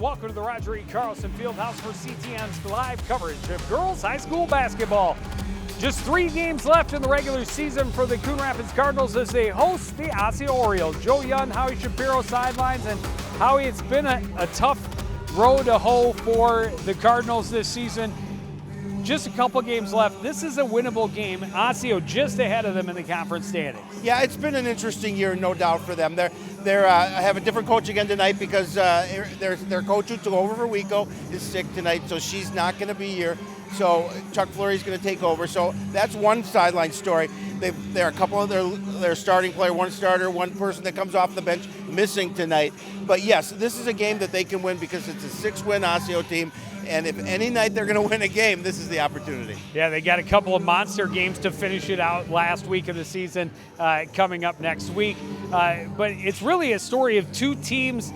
welcome to the Roger E. Carlson Fieldhouse for CTN's live coverage of girls high school basketball. Just 3 games left in the regular season for the Coon Rapids Cardinals as they host the Osseo Orioles. Joe Young, Howie Shapiro sidelines, and Howie, it's been a tough road to hoe for the Cardinals this season. Just a couple games left. This is a winnable game. Osseo just ahead of them in the conference standings. Yeah, it's been an interesting year, no doubt, for them. They have a different coach again tonight because their coach who took over for Wico is sick tonight, so she's not going to be here. So Chuck Fleury's going to take over. So that's one sideline story. There are a couple of their starting player, one starter, one person that comes off the bench missing tonight. But yes, this is a game that they can win because it's a 6-win Osseo team. And if any night they're going to win a game, this is the opportunity. Yeah, they got a couple of monster games to finish it out last week of the season coming up next week. But it's really a story of 2 teams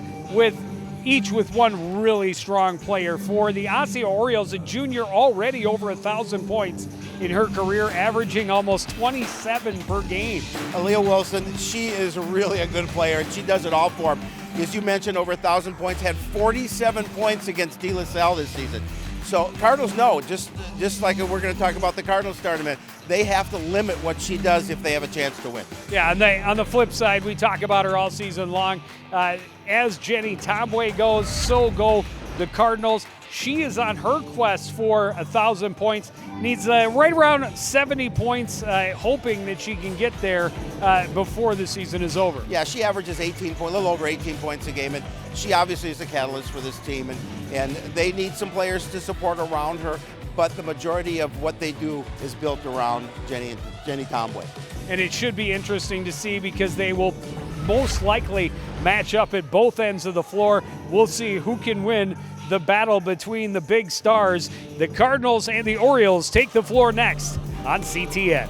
each with one really strong player. For the Osseo Orioles, a junior already over 1,000 points in her career, averaging almost 27 per game. Aaliyah Wilson, she is really a good player, and she does it all for them. As you mentioned, over 1,000 points, had 47 points against De La Salle this season. So Cardinals know, just like we're going to talk about the Cardinals tournament, they have to limit what she does if they have a chance to win. Yeah, and on the flip side, we talk about her all season long. As Jenny Tomboy goes, so go the Cardinals. She is on her quest for 1,000 points. Needs right around 70 points, hoping that she can get there before the season is over. Yeah, she averages a little over 18 points a game, and she obviously is a catalyst for this team, and they need some players to support around her, but the majority of what they do is built around Jenny Tomboy. And it should be interesting to see because they will most likely match up at both ends of the floor. We'll see who can win the battle between the big stars. The Cardinals and the Orioles take the floor next on CTN.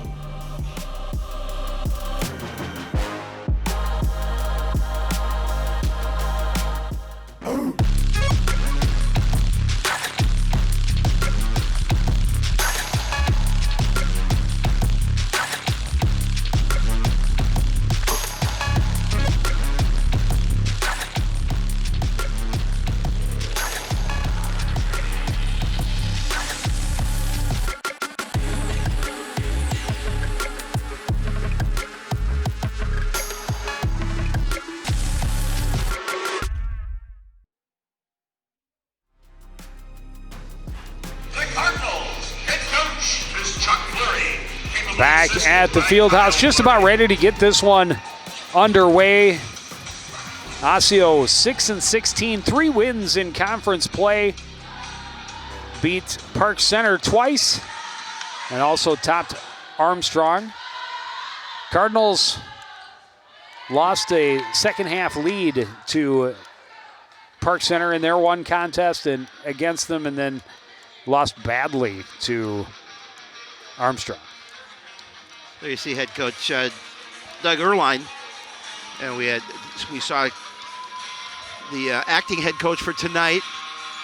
Back at the Fieldhouse, just about ready to get this one underway. Osseo 6-16, 3 wins in conference play. Beat Park Center twice and also topped Armstrong. Cardinals lost a second half lead to Park Center in their one contest and against them, and then lost badly to Armstrong. There you see head coach Doug Erline, and we saw the acting head coach for tonight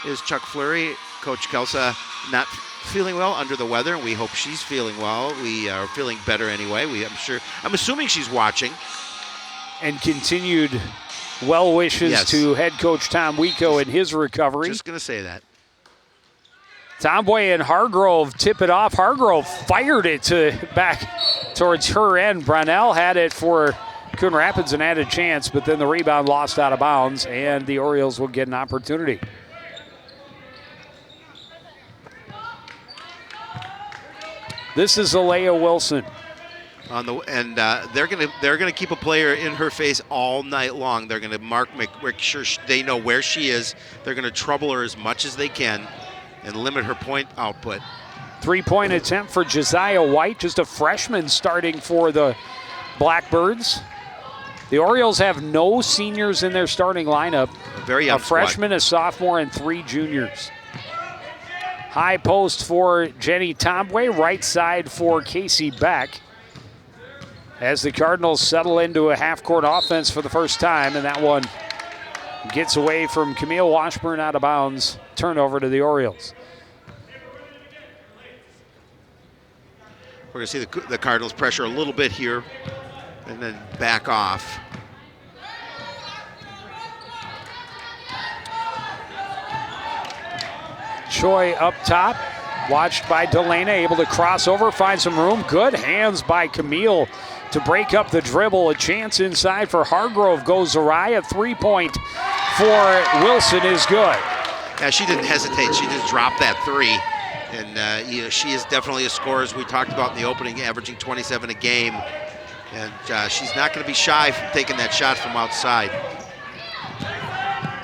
is Chuck Fleury. Coach Kelsa not feeling well, under the weather, and we hope she's feeling well. We are feeling better anyway. I'm assuming she's watching. And continued well wishes to head coach Tom Wico in his recovery. Just going to say that. Tomboy and Hargrove tip it off. Hargrove fired it back towards her end. Brownell had it for Coon Rapids and had a chance, but then the rebound lost out of bounds, and the Orioles will get an opportunity. This is Alea Wilson. They're gonna keep a player in her face all night long. They're gonna make sure they know where she is. They're gonna trouble her as much as they can and limit her point output. 3-point attempt for Josiah White, just a freshman starting for the Blackbirds. The Orioles have no seniors in their starting lineup. Very young a freshman, squad. A sophomore, and 3 juniors. High post for Jenny Tomboy, right side for Casey Beck. As the Cardinals settle into a half-court offense for the first time, and that one gets away from Camille Washburn out of bounds. Turnover to the Orioles. We're going to see the Cardinals pressure a little bit here and then back off. Choi up top, watched by Delana, able to cross over, find some room. Good hands by Camille to break up the dribble. A chance inside for Hargrove goes awry. A 3-point for Wilson is good. Yeah, she didn't hesitate. She just dropped that three. And she is definitely a scorer, as we talked about in the opening, averaging 27 a game. And she's not going to be shy from taking that shot from outside.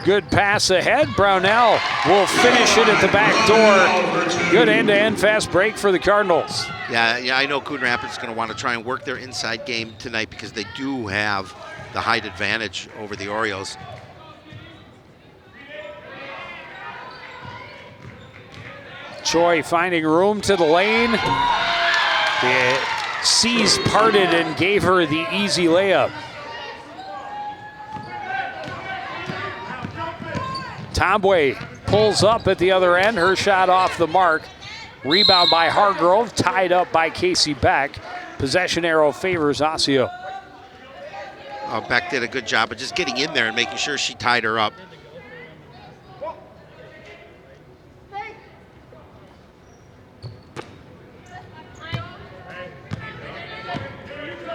Good pass ahead. Brownell will finish it at the back door. Good end-to-end fast break for the Cardinals. Yeah, I know Coon Rapids is going to want to try and work their inside game tonight because they do have the height advantage over the Orioles. Choi finding room to the lane. The seas parted and gave her the easy layup. Tombway pulls up at the other end. Her shot off the mark. Rebound by Hargrove, tied up by Casey Beck. Possession arrow favors Osseo. Beck did a good job of just getting in there and making sure she tied her up.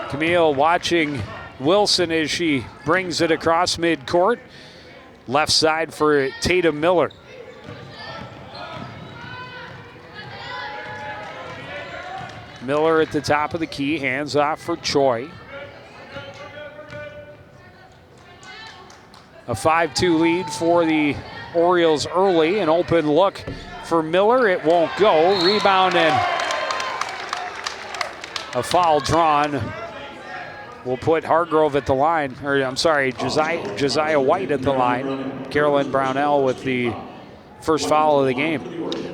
Camille watching Wilson as she brings it across midcourt. Left side for Tatum Miller. Miller at the top of the key, hands off for Choi. A 5-2 lead for the Orioles early. An open look for Miller, it won't go. Rebound and a foul drawn. We'll put Hargrove at the line, or I'm sorry, Josiah White at the line. Carolyn Brownell with the first foul of the game.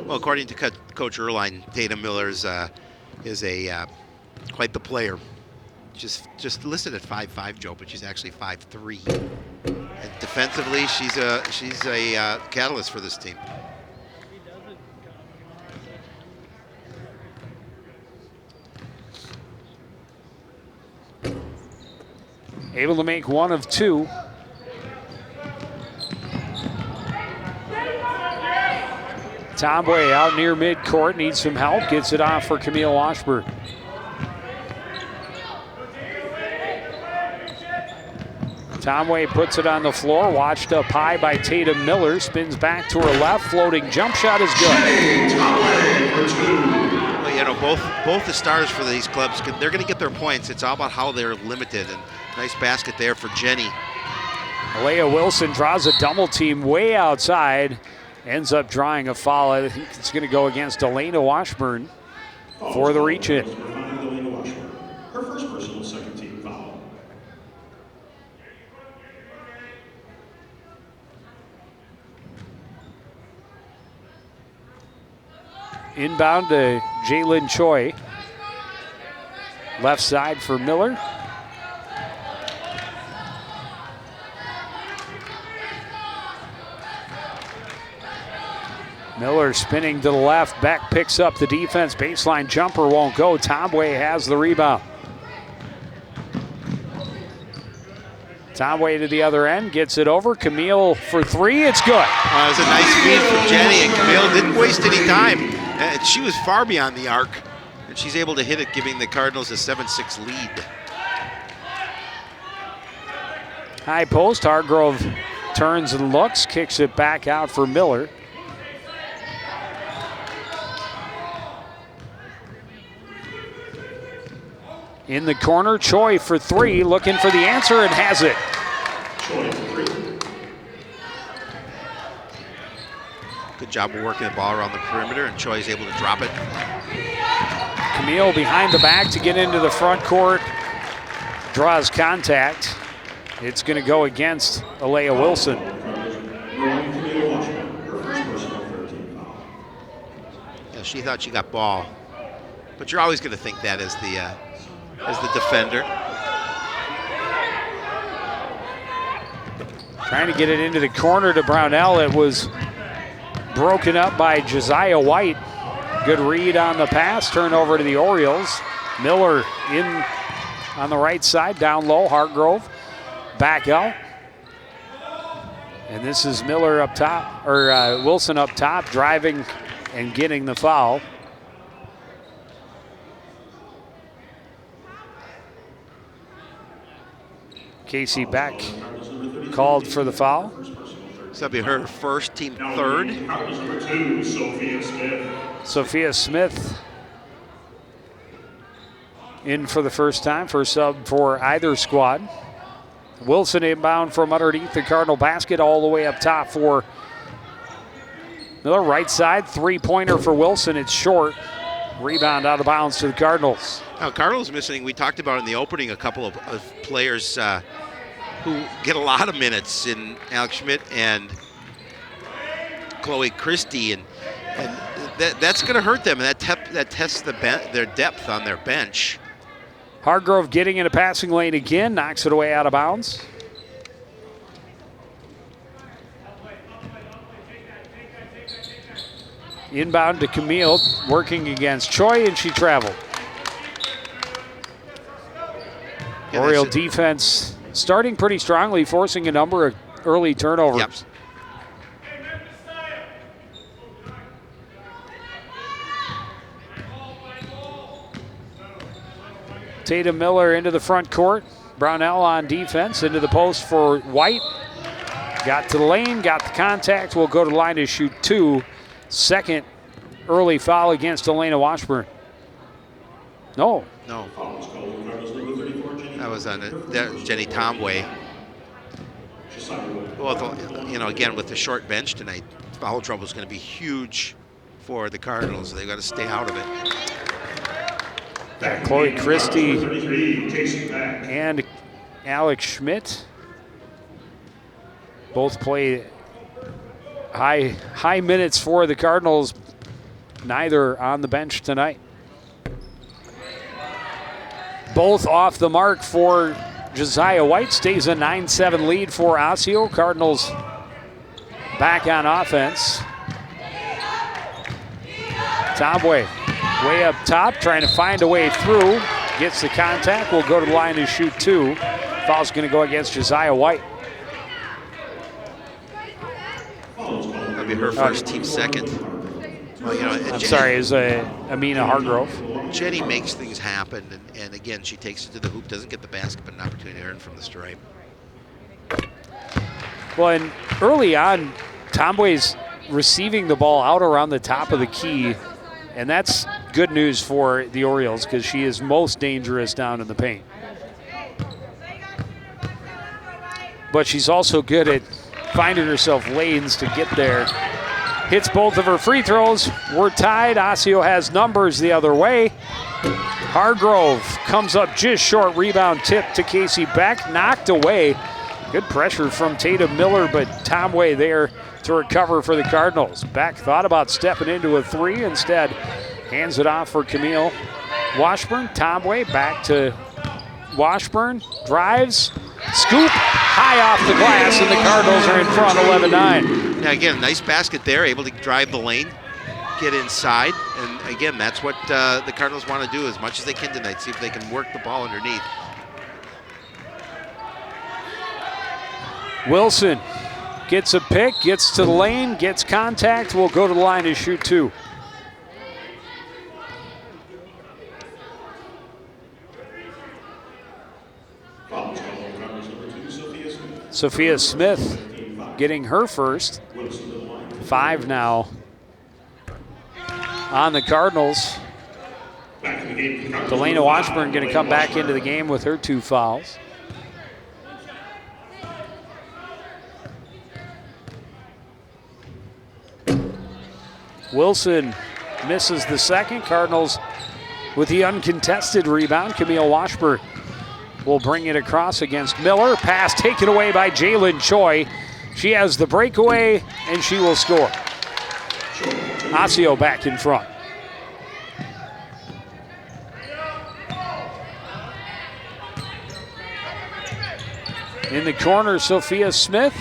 Well, according to Coach Erline, Tatum Miller is quite the player. Just listed at 5'5", Joe, but she's actually 5'3". And defensively, she's a catalyst for this team. Able to make one of two. Tomboy out near midcourt, needs some help, gets it off for Camille Washburn. Tomway puts it on the floor, watched up high by Tatum Miller, spins back to her left, floating jump shot is good. Well, you know, both the stars for these clubs, they're going to get their points. It's all about how they're limited, and nice basket there for Jenny. Alea Wilson draws a double team way outside, ends up drawing a foul. I think it's going to go against Delana Washburn for the reach-in. Her first personal second team foul. Inbound to Jalen Choi. Left side for Miller. Miller spinning to the left. Beck picks up the defense. Baseline jumper won't go. Tomway has the rebound. Tomway to the other end, gets it over. Camille for three, it's good. It was a nice feed from Jenny, and Camille didn't waste any time. She was far beyond the arc, and she's able to hit it, giving the Cardinals a 7-6 lead. High post, Hargrove turns and looks, kicks it back out for Miller. In the corner, Choi for three, looking for the answer and has it. Good job of working the ball around the perimeter, and Choi is able to drop it. Camille behind the back to get into the front court, draws contact. It's going to go against Alea Wilson. Yeah, she thought she got ball, but you're always going to think that as the defender. Trying to get it into the corner to Brownell. It was broken up by Josiah White. Good read on the pass, turnover to the Orioles. Miller in on the right side, down low, Hargrove back out. And this is Miller up top, or Wilson up top, driving and getting the foul. Casey Beck called for the foul. So that'll be her first, team third. Cardinals number 2, Sophia Smith. Sophia Smith in for the first time for sub for either squad. Wilson inbound from underneath the Cardinal basket all the way up top for Miller. Right side, three-pointer for Wilson. It's short. Rebound out of bounds to the Cardinals. Now, Cardinals missing, we talked about in the opening, a couple of players who get a lot of minutes in Alex Schmidt and Chloe Christie, and that's going to hurt them, and that tests their depth on their bench. Hargrove getting in a passing lane again, knocks it away out of bounds. Inbound to Camille, working against Choi, and she traveled. Yeah, Oriole defense starting pretty strongly, forcing a number of early turnovers. Yep. Tatum Miller into the front court. Brownell on defense, into the post for White. Got to the lane, got the contact, will go to the line to shoot two. Second early foul against Elena Washburn. No. No. Foul is called on Cardinals number 34, Jenny. That was on Jenny Tomway. Well, again, with the short bench tonight, foul trouble is going to be huge for the Cardinals. They've got to stay out of it. Chloe Christie 33, Casey Beck. and Alex Schmidt both play high minutes for the Cardinals, neither on the bench tonight. Both off the mark for Josiah White. Stays a 9-7 lead for Osseo. Cardinals back on offense. Tomway way up top, trying to find a way through. Gets the contact, will go to the line to shoot two. Foul's going to go against Josiah White. That'll be her first, team second. Well, I'm sorry, is Amina Hargrove. Jenny makes things happen, and again, she takes it to the hoop, doesn't get the basket, but an opportunity to earn from the stripe. Well, and early on, Tomway's receiving the ball out around the top of the key, and that's good news for the Orioles because she is most dangerous down in the paint. But she's also good at finding herself lanes to get there. Hits both of her free throws. We're tied. Osseo has numbers the other way. Hargrove comes up just short. Rebound tip to Casey Beck. Knocked away. Good pressure from Tatum Miller, but Tomway there to recover for the Cardinals. Beck thought about stepping into a three. Instead, hands it off for Camille Washburn. Tomway back to Washburn. Drives. Scoop. High off the glass, and the Cardinals are in front 11-9. Now, again, nice basket there, able to drive the lane, get inside, and again, that's what the Cardinals want to do as much as they can tonight, see if they can work the ball underneath. Wilson gets a pick, gets to the lane, gets contact, will go to the line to shoot two. Foul is called on Cardinals number 2, Sophia Smith. Sophia Smith getting her first. 5 now on the Cardinals. Back in the game. Delana Washburn going to come back into the game with her 2 fouls. Wilson misses the second. Cardinals with the uncontested rebound. Camille Washburn will bring it across against Miller. Pass taken away by Jalen Choi. She has the breakaway, and she will score. Osseo back in front. In the corner, Sophia Smith.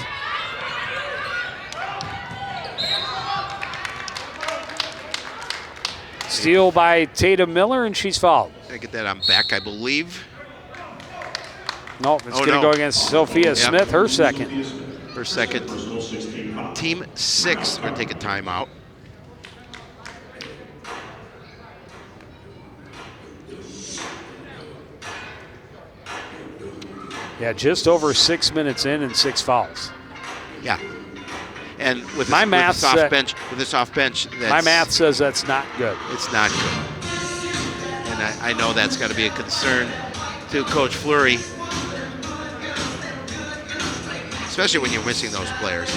Steal by Tatum Miller, and she's fouled. I get that on Beck, I believe. Nope, it's going to go against Sophia Smith, her second. Her second. team 6 are going to take a timeout. Yeah, just over 6 minutes in and 6 fouls. Yeah. And with my math, with the soft bench, my math says that's not good. It's not good. And I know that's got to be a concern to Coach Fleury, especially when you're missing those players.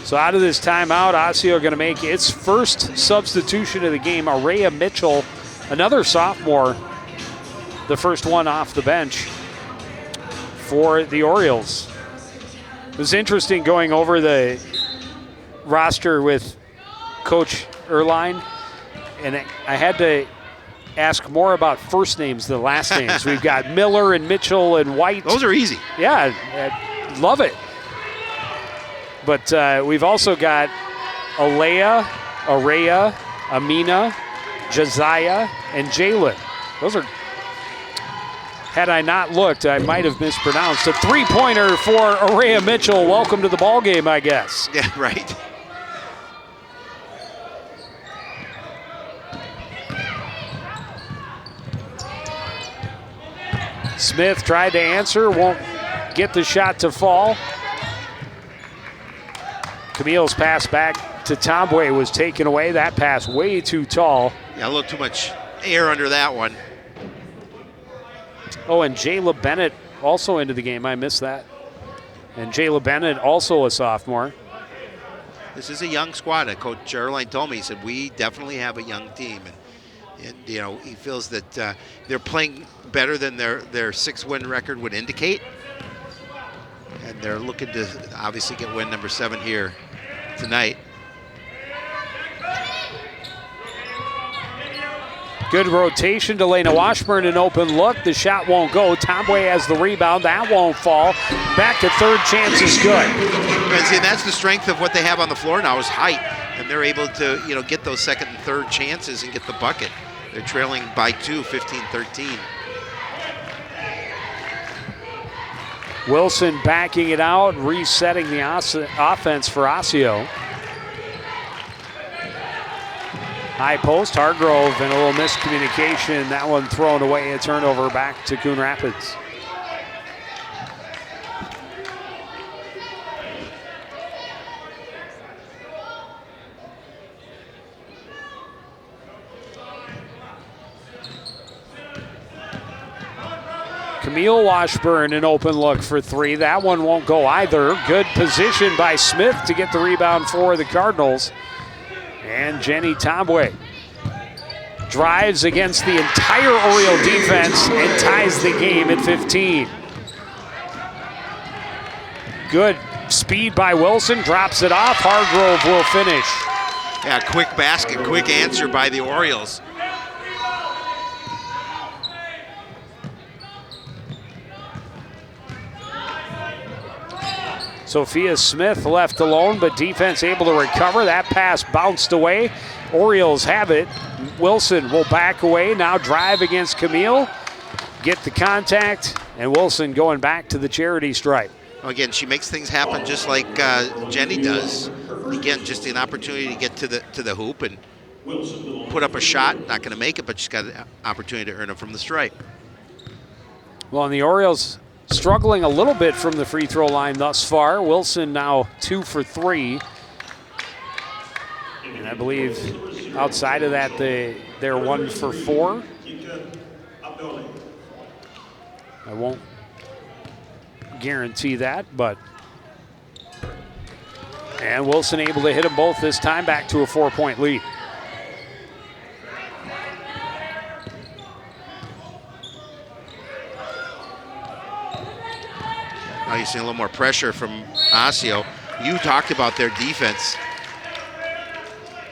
So out of this timeout, Osseo going to make its first substitution of the game. Araya Mitchell, another sophomore, the first one off the bench for the Orioles. It was interesting going over the roster with Coach Erline, and I had to ask more about first names than last names. We've got Miller and Mitchell and White. Those are easy. Yeah, I love it. But we've also got Araya, Amina, Josiah, and Jalen. Those are, had I not looked, I might have mispronounced. A three-pointer for Araya Mitchell. Welcome to the ball game, I guess. Yeah, right. Smith tried to answer, won't get the shot to fall. Camille's pass back to Tomboy was taken away. That pass way too tall. Yeah, a little too much air under that one. Oh, and Jayla Bennett also into the game. I missed that. And Jayla Bennett also a sophomore. This is a young squad. Coach Erline told me, he said, we definitely have a young team. And you know, he feels that they're playing better than their 6-win record would indicate. And they're looking to obviously get win number 7 here tonight. Good rotation to Lena Washburn, an open look. The shot won't go. Tomboy has the rebound. That won't fall. Back to third chance is good. And see, that's the strength of what they have on the floor now is height. And they're able to, you know, get those second and third chances and get the bucket. They're trailing by 2, 15-13. Wilson backing it out, resetting the offense for Osseo. High post, Hargrove, and a little miscommunication. That one thrown away, a turnover back to Coon Rapids. Camille Washburn, an open look for 3. That one won't go either. Good position by Smith to get the rebound for the Cardinals. And Jenny Tomboy drives against the entire Oriole defense and ties the game at 15. Good speed by Wilson, drops it off. Hargrove will finish. Yeah, quick basket, quick answer by the Orioles. Sophia Smith left alone, but defense able to recover. That pass bounced away. Orioles have it. Wilson will back away, now drive against Camille. Get the contact, and Wilson going back to the charity stripe. Again, she makes things happen just like Jenny does. Again, just an opportunity to get to the hoop and put up a shot. Not going to make it, but she's got an opportunity to earn it from the stripe. Well, and the Orioles struggling a little bit from the free throw line thus far. Wilson now 2 for 3. And I believe outside of that, they're 1 for 4. I won't guarantee that, but. And Wilson able to hit them both this time, back to a 4-point lead. Now you're seeing a little more pressure from Osseo. You talked about their defense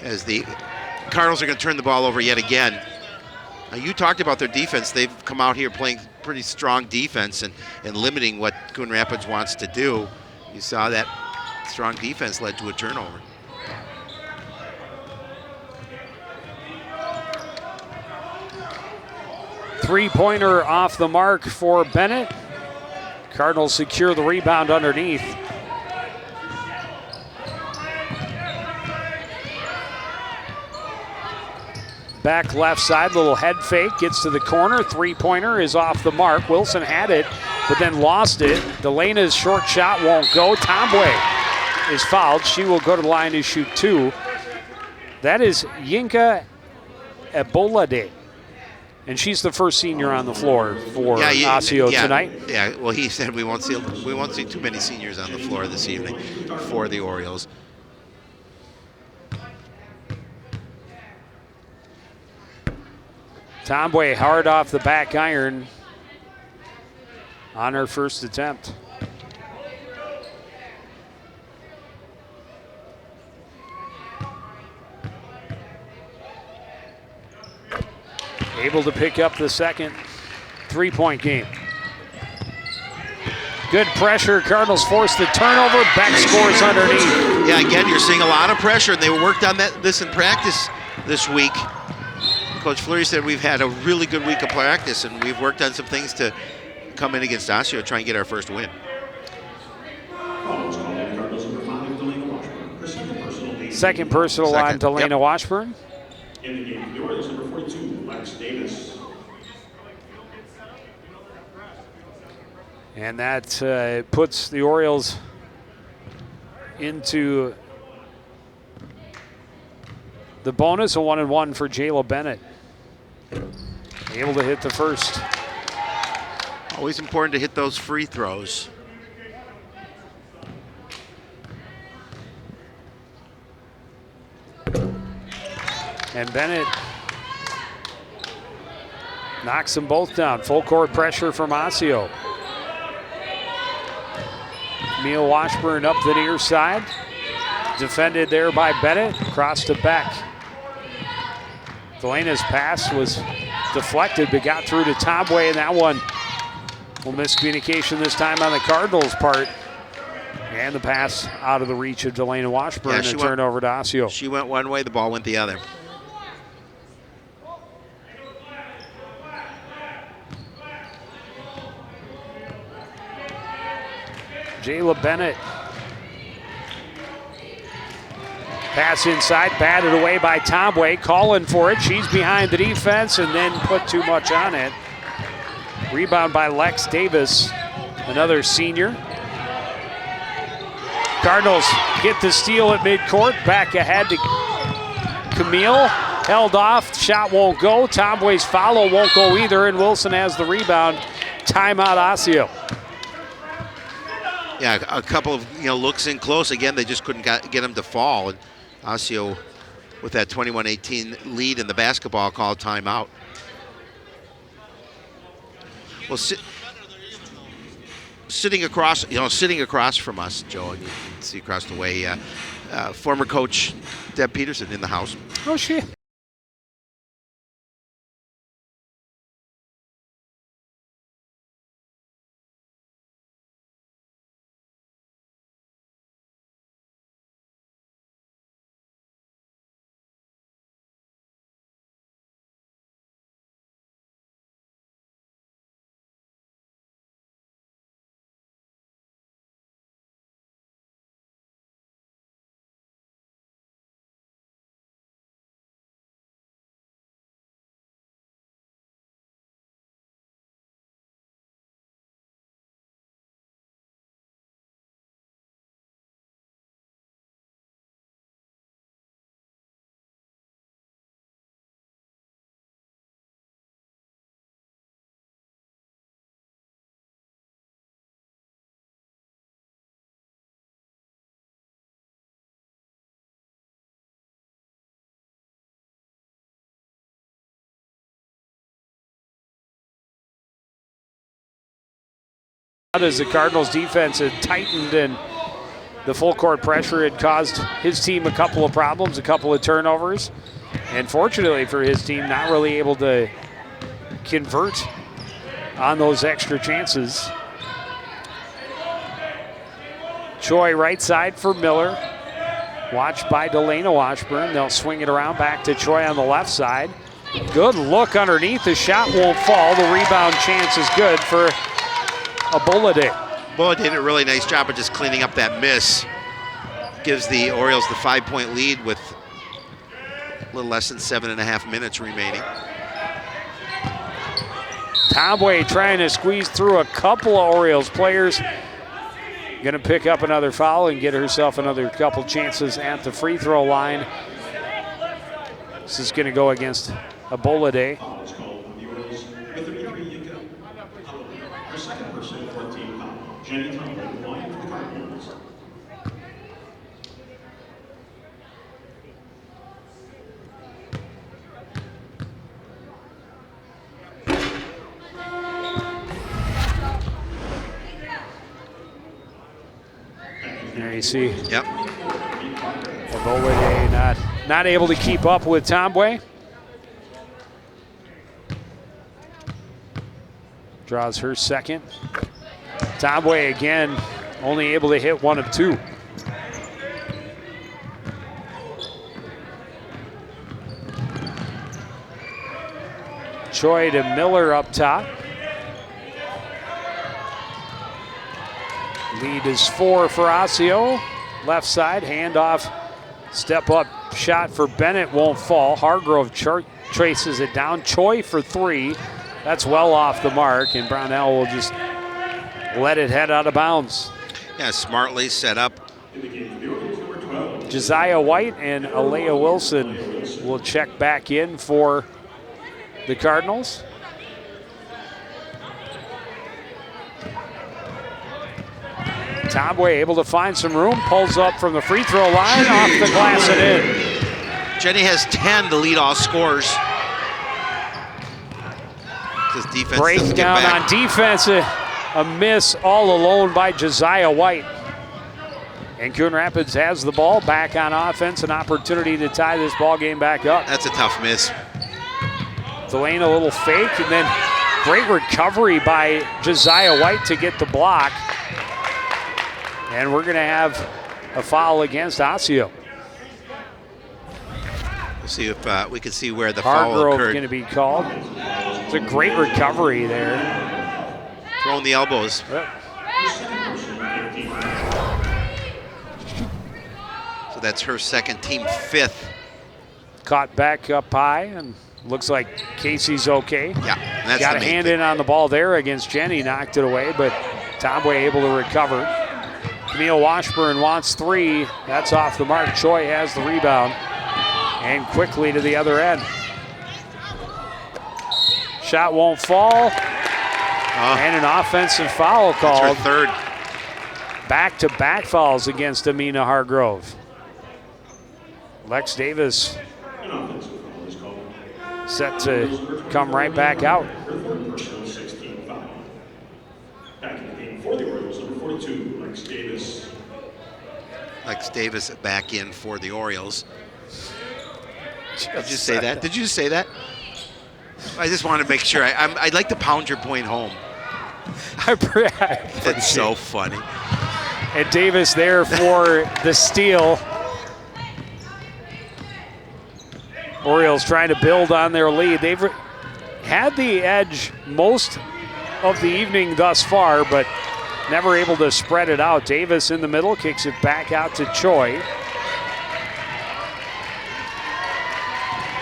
as the Cardinals are going to turn the ball over yet again. Now you talked about their defense. They've come out here playing pretty strong defense and limiting what Coon Rapids wants to do. You saw that strong defense led to a turnover. Three-pointer off the mark for Bennett. Cardinals secure the rebound underneath. Back left side, little head fake, gets to the corner. Three-pointer is off the mark. Wilson had it, but then lost it. Delena's short shot won't go. Tombwe is fouled. She will go to the line to shoot 2. That is Yinka Ebolade. And she's the first senior on the floor for Osseo tonight. Yeah, well, he said we won't see too many seniors on the floor this evening for the Orioles. Tombwe hard off the back iron on her first attempt. Able to pick up the second three-point game. Good pressure. Cardinals force the turnover. Beck scores underneath. Yeah, again, you're seeing a lot of pressure, and they worked on this in practice this week. Coach Fleury said we've had a really good week of practice, and we've worked on some things to come in against Osseo, try and get our first win. Second personal on Delana Washburn. In the game, the Orioles number 42, Lex Davis. And that puts the Orioles into the bonus, a 1-1 for Jayla Bennett. Able to hit the first. Always important to hit those free throws. And Bennett knocks them both down. Full court pressure from Osseo. Camille Washburn up the near side. Defended there by Bennett. Cross to Beck. Delena's pass was deflected but got through to Tombwe, and that one will miscommunication this time on the Cardinals' part. And the pass out of the reach of Delana Washburn, and a turnover to Osseo. She went one way, the ball went the other. Jayla Bennett. Pass inside, batted away by Tombwe, calling for it. She's behind the defense and then put too much on it. Rebound by Lex Davis, another senior. Cardinals get the steal at midcourt, back ahead to Camille. Held off, shot won't go. Tombwe's follow won't go either, and Wilson has the rebound. Timeout Osseo. Yeah, a couple of looks in close. Again, they just couldn't get them to fall. And Osseo, with that 21-18 lead in the basketball, called timeout. Well, sitting across from us, Joe, and you can see across the way, former coach Deb Peterson in the house. Oh, shit. As the Cardinals defense had tightened and the full court pressure had caused his team a couple of problems, a couple of turnovers. And fortunately for his team, not really able to convert on those extra chances. Choi right side for Miller. Watched by Delana Washburn. They'll swing it around back to Choi on the left side. Good look underneath. The shot won't fall. The rebound chance is good for Abolade. Boa did a really nice job of just cleaning up that miss. Gives the Orioles the 5-point lead with a little less than 7.5 minutes remaining. Tomway trying to squeeze through a couple of Orioles players. Gonna pick up another foul and get herself another couple chances at the free throw line. This is gonna go against Abolade. Foul is called on the Orioles with 33 Yinka. Her second personal 14 foul. Jenny Tomlin, line for the Cardinals. There you see Yep. Abolade not able to keep up with Tomway. Draws her second. Tomway again, only able to hit 1 of 2. Choi to Miller up top. Lead is 4 for Osseo. Left side, handoff, step up shot for Bennett won't fall. Hargrove traces it down. Choi for 3. That's well off the mark, and Brownell will just let it head out of bounds. Yeah, smartly set up. Josiah White and Alea Wilson will check back in for the Cardinals. Tomway able to find some room, pulls up from the free throw line, off the glass and in. Jenny has 10 to lead all scorers. This defense doesn't get Breakdown back. on defense, a miss all alone by Josiah White. And Coon Rapids has the ball back on offense, an opportunity to tie this ball game back up. That's a tough miss. Delane a little fake, and then great recovery by Josiah White to get the block. And we're going to have a foul against Osseo. We'll see if we can see where the foul Hargrove occurred. going to be called. It's a great recovery there. Throwing the elbows. So that's her second, team 5th. Caught back up high, and looks like Casey's okay. Yeah, and that's Got the a main hand thing. in on the ball there against Jenny, knocked it away, but Tomway able to recover. Camille Washburn wants 3. That's off the mark. Choi has the rebound. And quickly to the other end. Shot won't fall. And an offensive foul That's called. her third. Back-to-back fouls against Amina Hargrove. Lex Davis An offensive foul is called. set to come right back out. Her third personal 16 foul. Back in the game for the Orioles, number 42, Lex Davis. Lex Davis back in for the Orioles. Did you say that? Did you say that? I just want to make sure. I'd like to pound your point home. That's so funny. And Davis there for the steal. Orioles trying to build on their lead. They've had the edge most of the evening thus far, but never able to spread it out. Davis in the middle, kicks it back out to Choi.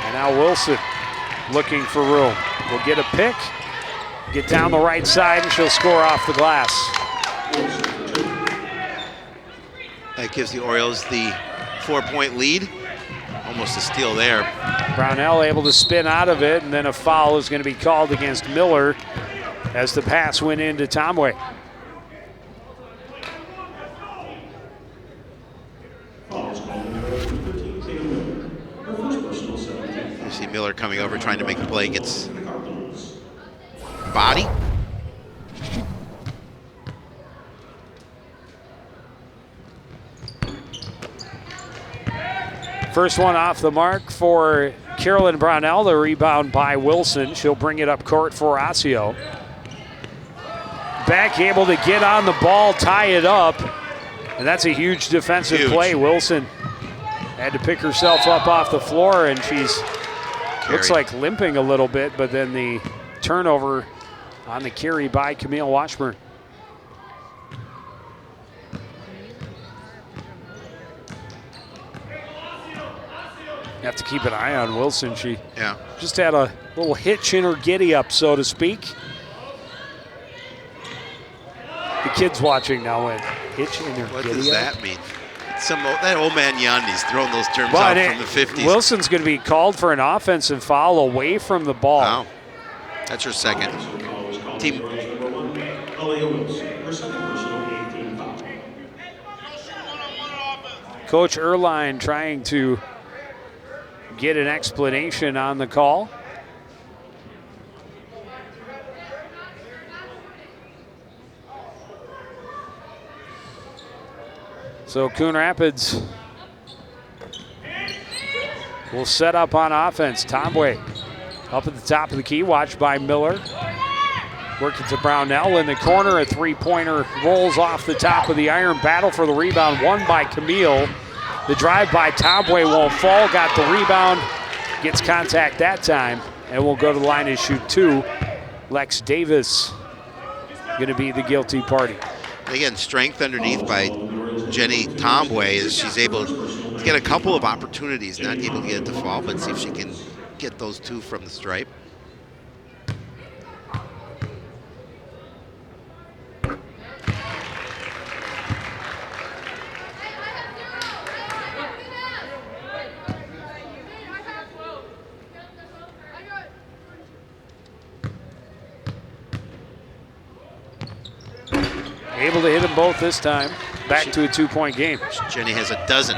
And now Wilson looking for room. Will get a pick, get down the right side, and she'll score off the glass. That gives the Orioles the 4-point lead. Almost a steal there. Brownell able to spin out of it, and then a foul is going to be called against Miller as the pass went into Tomway. Foul is called on the Orioles, number 13, Taylor Miller. Her first personal 17. You see Miller coming over, trying to make the play, gets The Cardinals. body. First one off the mark for Carolyn Brownell. The rebound by Wilson. She'll bring it up court for Osseo. Back able to get on the ball, tie it up. And that's a huge defensive play. Wilson had to pick herself up off the floor, and she's carry. Looks like limping a little bit, but then the turnover on the carry by Camille Washburn. You have to keep an eye on Wilson. She just had a little hitch in her giddy up, so to speak. The kids watching now went hitch in her What giddy does up. that mean? That old man Yanni's throwing those terms out from the 50s. Wilson's going to be called for an offensive foul away from the ball. Wow. That's her second. Team. Coach Erline trying to get an explanation on the call. So Coon Rapids will set up on offense. Tomway up at the top of the key, watched by Miller. Working to Brownell in the corner. A three-pointer rolls off the top of the iron. Battle for the rebound, won by Camille. The drive by Tomway won't fall. Got the rebound, gets contact that time, and will go to the line and shoot two. Lex Davis going to be the guilty party. Again, strength underneath by Jenny Tomway as she's able to get a couple of opportunities, not able to get it to fall, but see if she can get those two from the stripe. Able to hit them both this time. Back to a two-point game. Jenny has a dozen.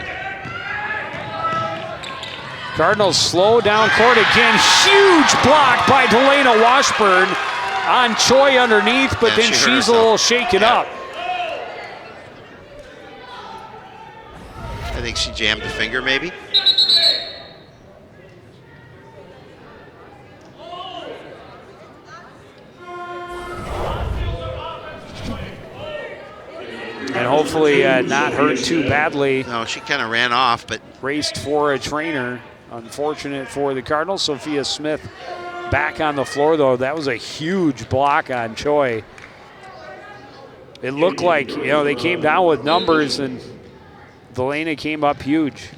Cardinals slow down court again. Huge block by Delana Washburn on Choi underneath, but then she's a little shaken up. I think she jammed a finger maybe. And hopefully not hurt too badly. No, she kind of ran off, but raced for a trainer. Unfortunate for the Cardinals. Sophia Smith back on the floor, though. That was a huge block on Choi. It looked like, they came down with numbers, and Delana came up huge.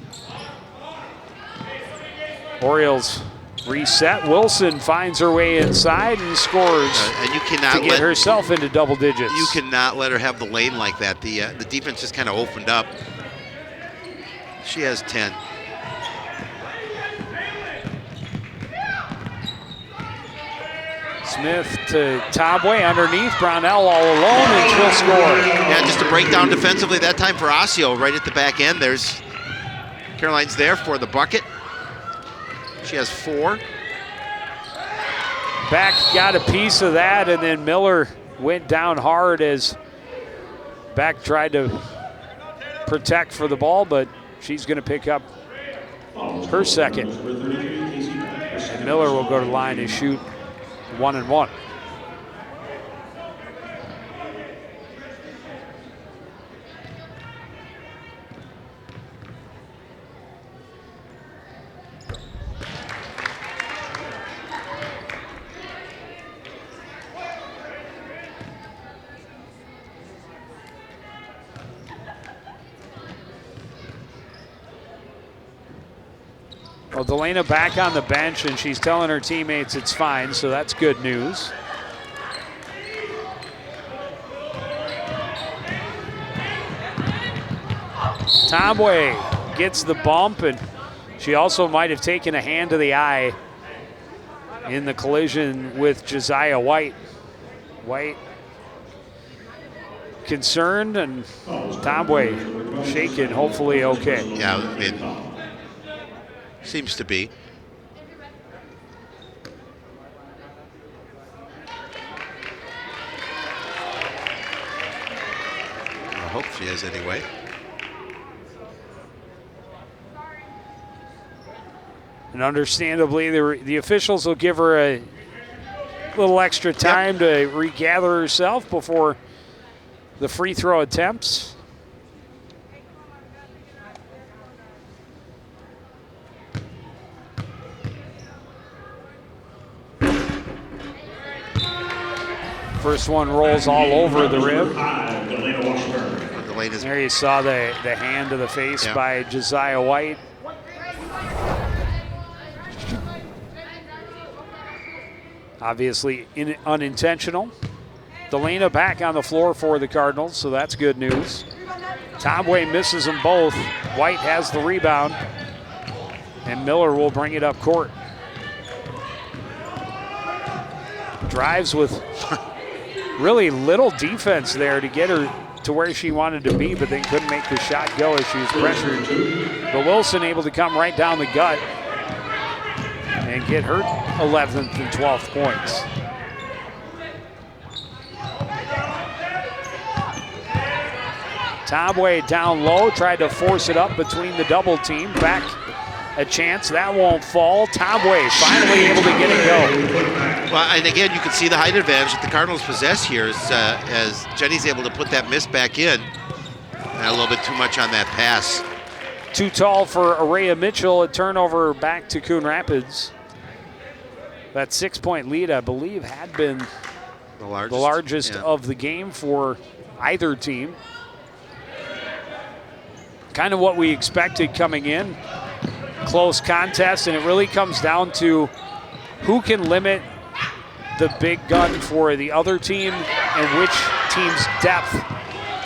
Orioles reset. Wilson finds her way inside and scores and you cannot to get herself into double digits. You cannot let her have the lane like that. The defense just kind of opened up. She has 10. Smith to Tomway underneath. Brownell all alone, and she'll score. Yeah, just a breakdown defensively that time for Osseo right at the back end. There's Caroline's there for the bucket. She has 4. Beck got a piece of that, and then Miller went down hard as Beck tried to protect for the ball, but she's going to pick up her second. And Miller will go to the line and shoot 1 and 1. Well, Delana back on the bench, and she's telling her teammates it's fine, so that's good news. Tomway gets the bump, and she also might have taken a hand to the eye in the collision with Josiah White. White concerned, and Tomway shaken, hopefully okay. Yeah, it seems to be. I hope she is anyway. And understandably, the officials will give her a little extra time to regather herself before the free throw attempts. First one rolls all over the rib. Delena's There you saw the hand to the face by Josiah White. Obviously unintentional. Delena back on the floor for the Cardinals, so that's good news. Tomway misses them both. White has the rebound, and Miller will bring it up court. Drives with really little defense there to get her to where she wanted to be, but then couldn't make the shot go as she was pressured. But Wilson able to come right down the gut and get her 11th and 12th points. Tomway down low, tried to force it up between the double team. Back a chance, that won't fall. Tomway finally able to get it go. Well, and again, you can see the height advantage that the Cardinals possess here as Jenny's able to put that miss back in. And a little bit too much on that pass. Too tall for Araya Mitchell. A turnover back to Coon Rapids. That 6-point lead, I believe, had been the largest of the game for either team. Kind of what we expected coming in. Close contest, and it really comes down to who can limit the big gun for the other team and which team's depth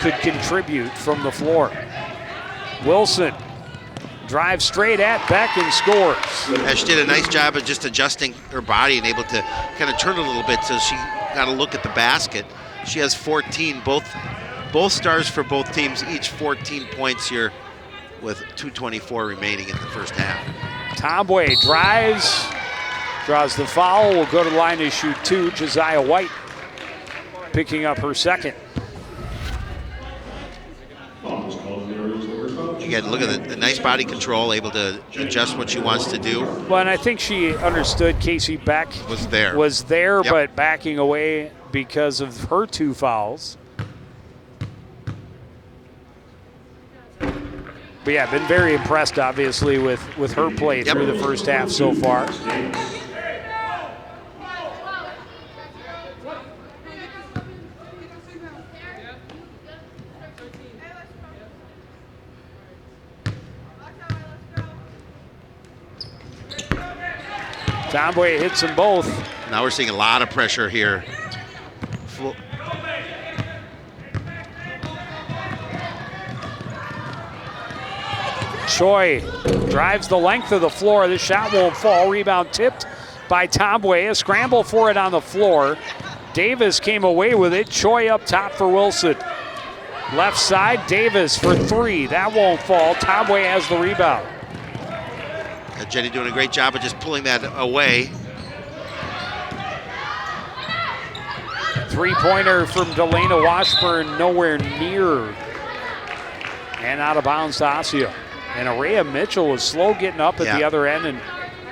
could contribute from the floor. Wilson drives straight at Beck and scores. Yeah, she did a nice job of just adjusting her body and able to kind of turn a little bit so she got a look at the basket. She has 14, both stars for both teams, each 14 points here with 2:24 remaining in the first half. Tomway drives, draws the foul, will go to the line to shoot two. Josiah White picking up her second. Again, look at the nice body control, able to adjust what she wants to do. Well, and I think she understood Casey Beck was there, yep, but backing away because of her two fouls. But yeah, been very impressed, obviously, with her play through the first half so far. Tomway hits them both. Now we're seeing a lot of pressure here. Choi drives the length of the floor. The shot won't fall. Rebound tipped by Tomway. A scramble for it on the floor. Davis came away with it. Choi up top for Wilson. Left side, Davis for three. That won't fall. Tomway has the rebound. Jenny doing a great job of just pulling that away. Three-pointer from Delena Washburn, nowhere near. And out of bounds to Osseo. And Araya Mitchell was slow getting up at the other end and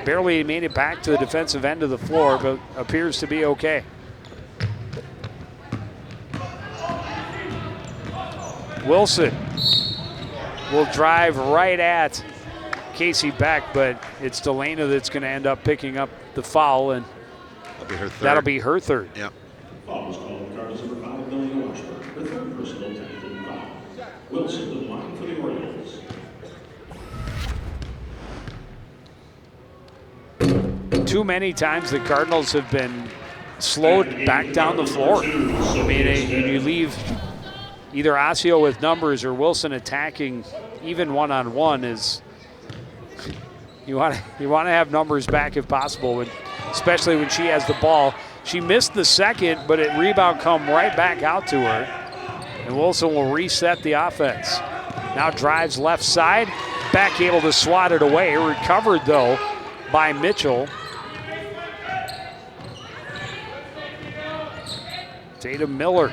barely made it back to the defensive end of the floor, but appears to be okay. Wilson will drive right at Casey Beck, but it's Delena that's going to end up picking up the foul, and that'll be her third. Yep. Foul was called on the Cardinals number 5, Delena Washburn. Her third personal technical foul. Wilson to the line for the Orioles. Too many times the Cardinals have been slowed back down the floor. I mean, you leave either Osseo with numbers or Wilson attacking even one-on-one is you want to have numbers back if possible, especially when she has the ball. She missed the second, but it rebound come right back out to her, and Wilson will reset the offense. Now drives left side, Beck able to swat it away. Recovered though by Mitchell. Tatum Miller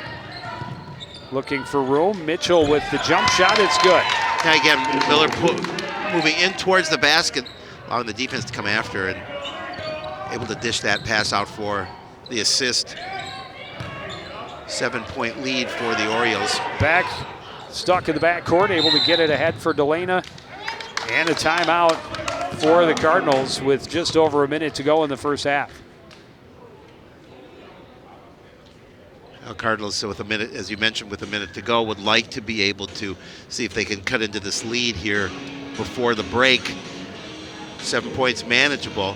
looking for room. Mitchell with the jump shot, it's good. Now again, Miller moving in towards the basket, allowing the defense to come after and able to dish that pass out for the assist. 7-point lead for the Orioles. Beck stuck in the backcourt, able to get it ahead for Delena. And a timeout for the Cardinals with just over a minute to go in the first half. Cardinals, so with a minute, as you mentioned, with a minute to go, would like to be able to see if they can cut into this lead here before the break. 7 points manageable.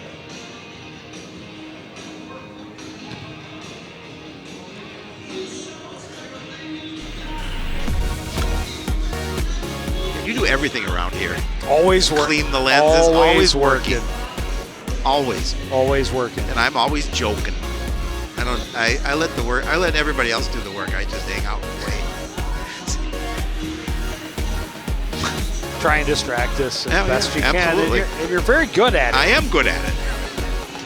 You do everything around here. Always working. Clean the lenses. Always working. Always. Always working. And I'm always joking. I let the work. I let everybody else do the work. I just hang out and wait. Try and distract us as best you absolutely. can. And you're very good at it. I am good at it.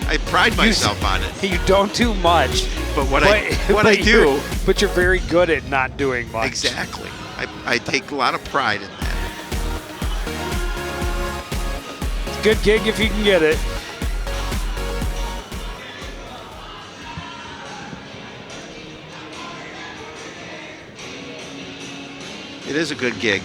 I pride myself on it. You don't do much. But what I do. But you're very good at not doing much. Exactly. I take a lot of pride in that. Good gig if you can get it. It is a good gig.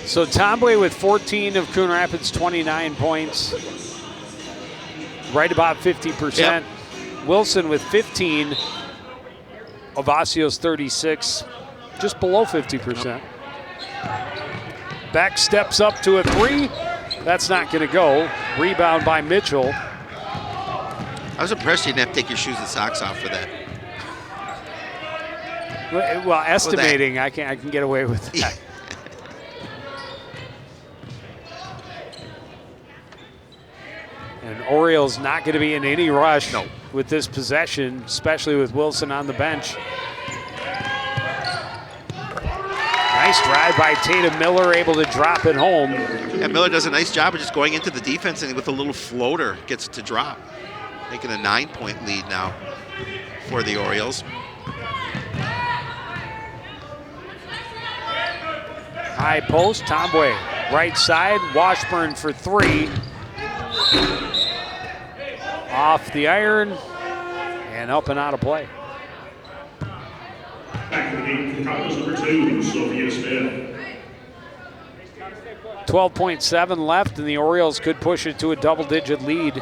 So Tomboy with 14 of Coon Rapids' 29 points. Right about 50%. Yep. Wilson with 15 of Osseo's 36. Just below 50%. Beck steps up to a 3. That's not going to go. Rebound by Mitchell. I was impressed you didn't have to take your shoes and socks off for that. Well, estimating, I can get away with that. And Orioles not going to be in any rush with this possession, especially with Wilson on the bench. Nice drive by Tatum Miller, able to drop it home. Yeah, Miller does a nice job of just going into the defense and with a little floater gets it to drop. Making a 9-point lead now for the Orioles. High post, Tomboy, right side, Washburn for 3. Off the iron and up and out of play. Back to the game for Cardinals number 2, Sophia Smith. 12.7 left, and the Orioles could push it to a double-digit lead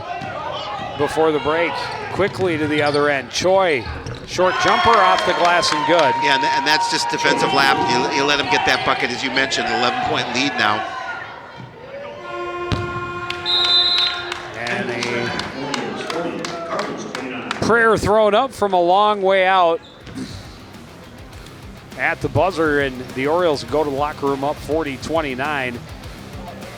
before the break. Quickly to the other end. Choi, short jumper off the glass and good. Yeah, and that's just defensive lap. You let him get that bucket, as you mentioned, 11-point lead now. And a prayer thrown up from a long way out at the buzzer, and the Orioles go to the locker room up 40-29.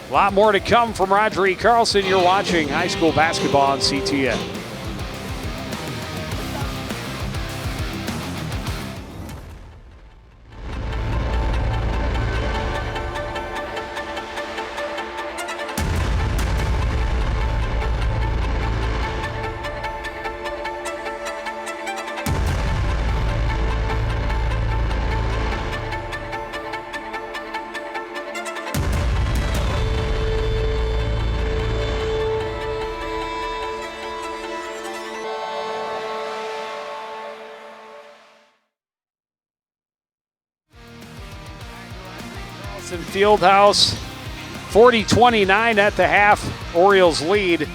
A lot more to come from Roger E. Carlson. You're watching high school basketball on CTN. Fieldhouse, 40-29 at the half. Orioles lead.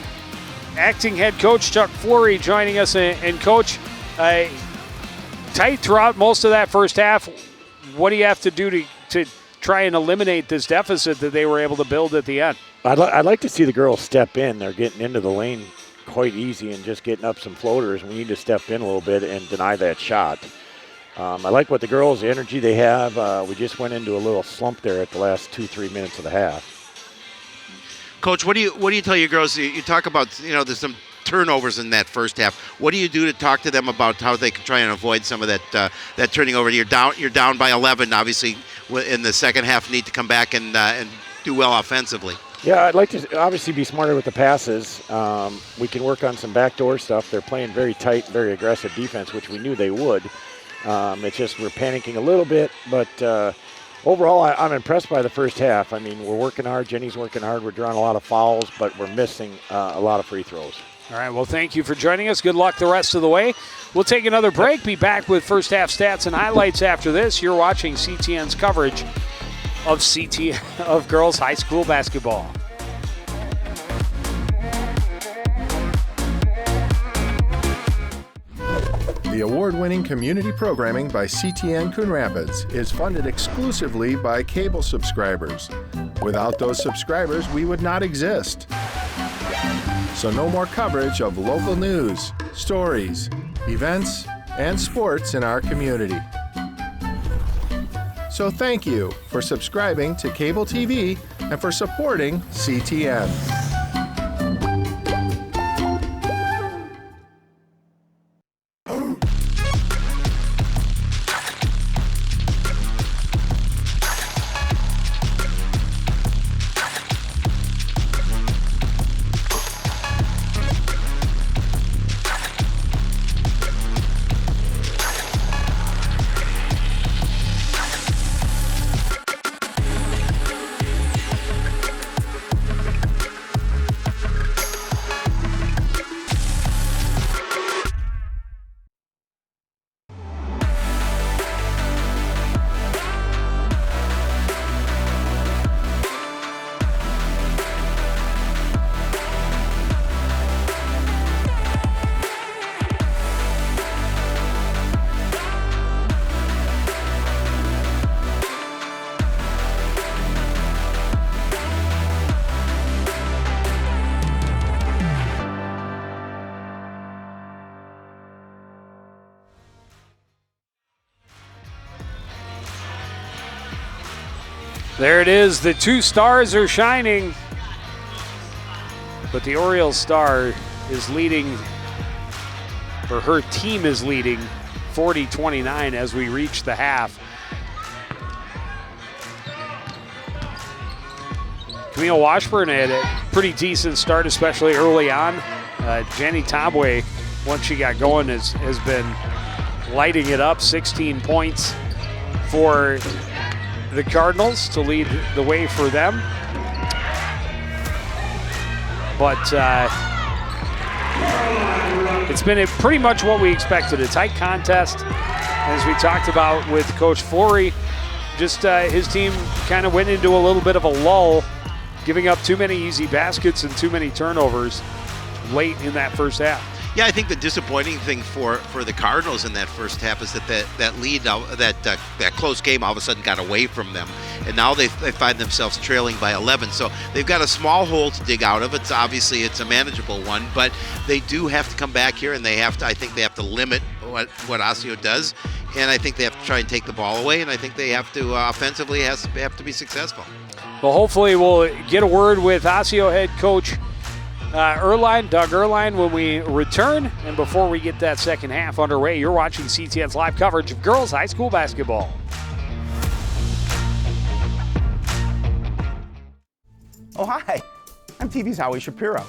Acting head coach Chuck Fleury joining us. And coach, tight throughout most of that first half. What do you have to do to try and eliminate this deficit that they were able to build at the end? I'd like to see the girls step in. They're getting into the lane quite easy and just getting up some floaters. We need to step in a little bit and deny that shot. I like what the girls, the energy they have. We just went into a little slump there at the last 2-3 minutes of the half. Coach, what do you tell your girls? You talk about, there's some turnovers in that first half. What do you do to talk to them about how they can try and avoid some of that turning over? You're down by 11, obviously. In the second half, need to come back and do well offensively. Yeah, I'd like to obviously be smarter with the passes. We can work on some backdoor stuff. They're playing very tight, very aggressive defense, which we knew they would. It's just we're panicking a little bit, but overall I'm impressed by the first half. I mean, we're working hard. Jenny's working hard. We're drawing a lot of fouls, but we're missing a lot of free throws. All right, well, thank you for joining us. Good luck the rest of the way. We'll take another break, be back with first half stats and highlights after this. You're watching CTN's coverage of of girls high school basketball. The award-winning community programming by CTN Coon Rapids is funded exclusively by cable subscribers. Without those subscribers, we would not exist. So no more coverage of local news, stories, events, and sports in our community. So thank you for subscribing to cable TV and for supporting CTN. There it is. The two stars are shining. But the Orioles star is leading, or her team is leading 40-29 as we reach the half. Camille Washburn had a pretty decent start, especially early on. Jenny Tobway, once she got going, has been lighting it up. 16 points for the Cardinals to lead the way for them. But it's been pretty much what we expected, a tight contest. As we talked about with Coach Flory, just his team kind of went into a little bit of a lull, giving up too many easy baskets and too many turnovers late in that first half. Yeah, I think the disappointing thing for the Cardinals in that first half is that lead, that close game all of a sudden got away from them, and now they find themselves trailing by 11. So they've got a small hole to dig out of. It's a manageable one, but they do have to come back here, and I think they have to limit what Osseo does, and I think they have to try and take the ball away, and I think they have to offensively have to be successful. Well, hopefully we'll get a word with Osseo head coach Doug Erline, when we return. And before we get that second half underway, you're watching CTN's live coverage of girls high school basketball. Oh, hi. I'm TV's Howie Shapiro.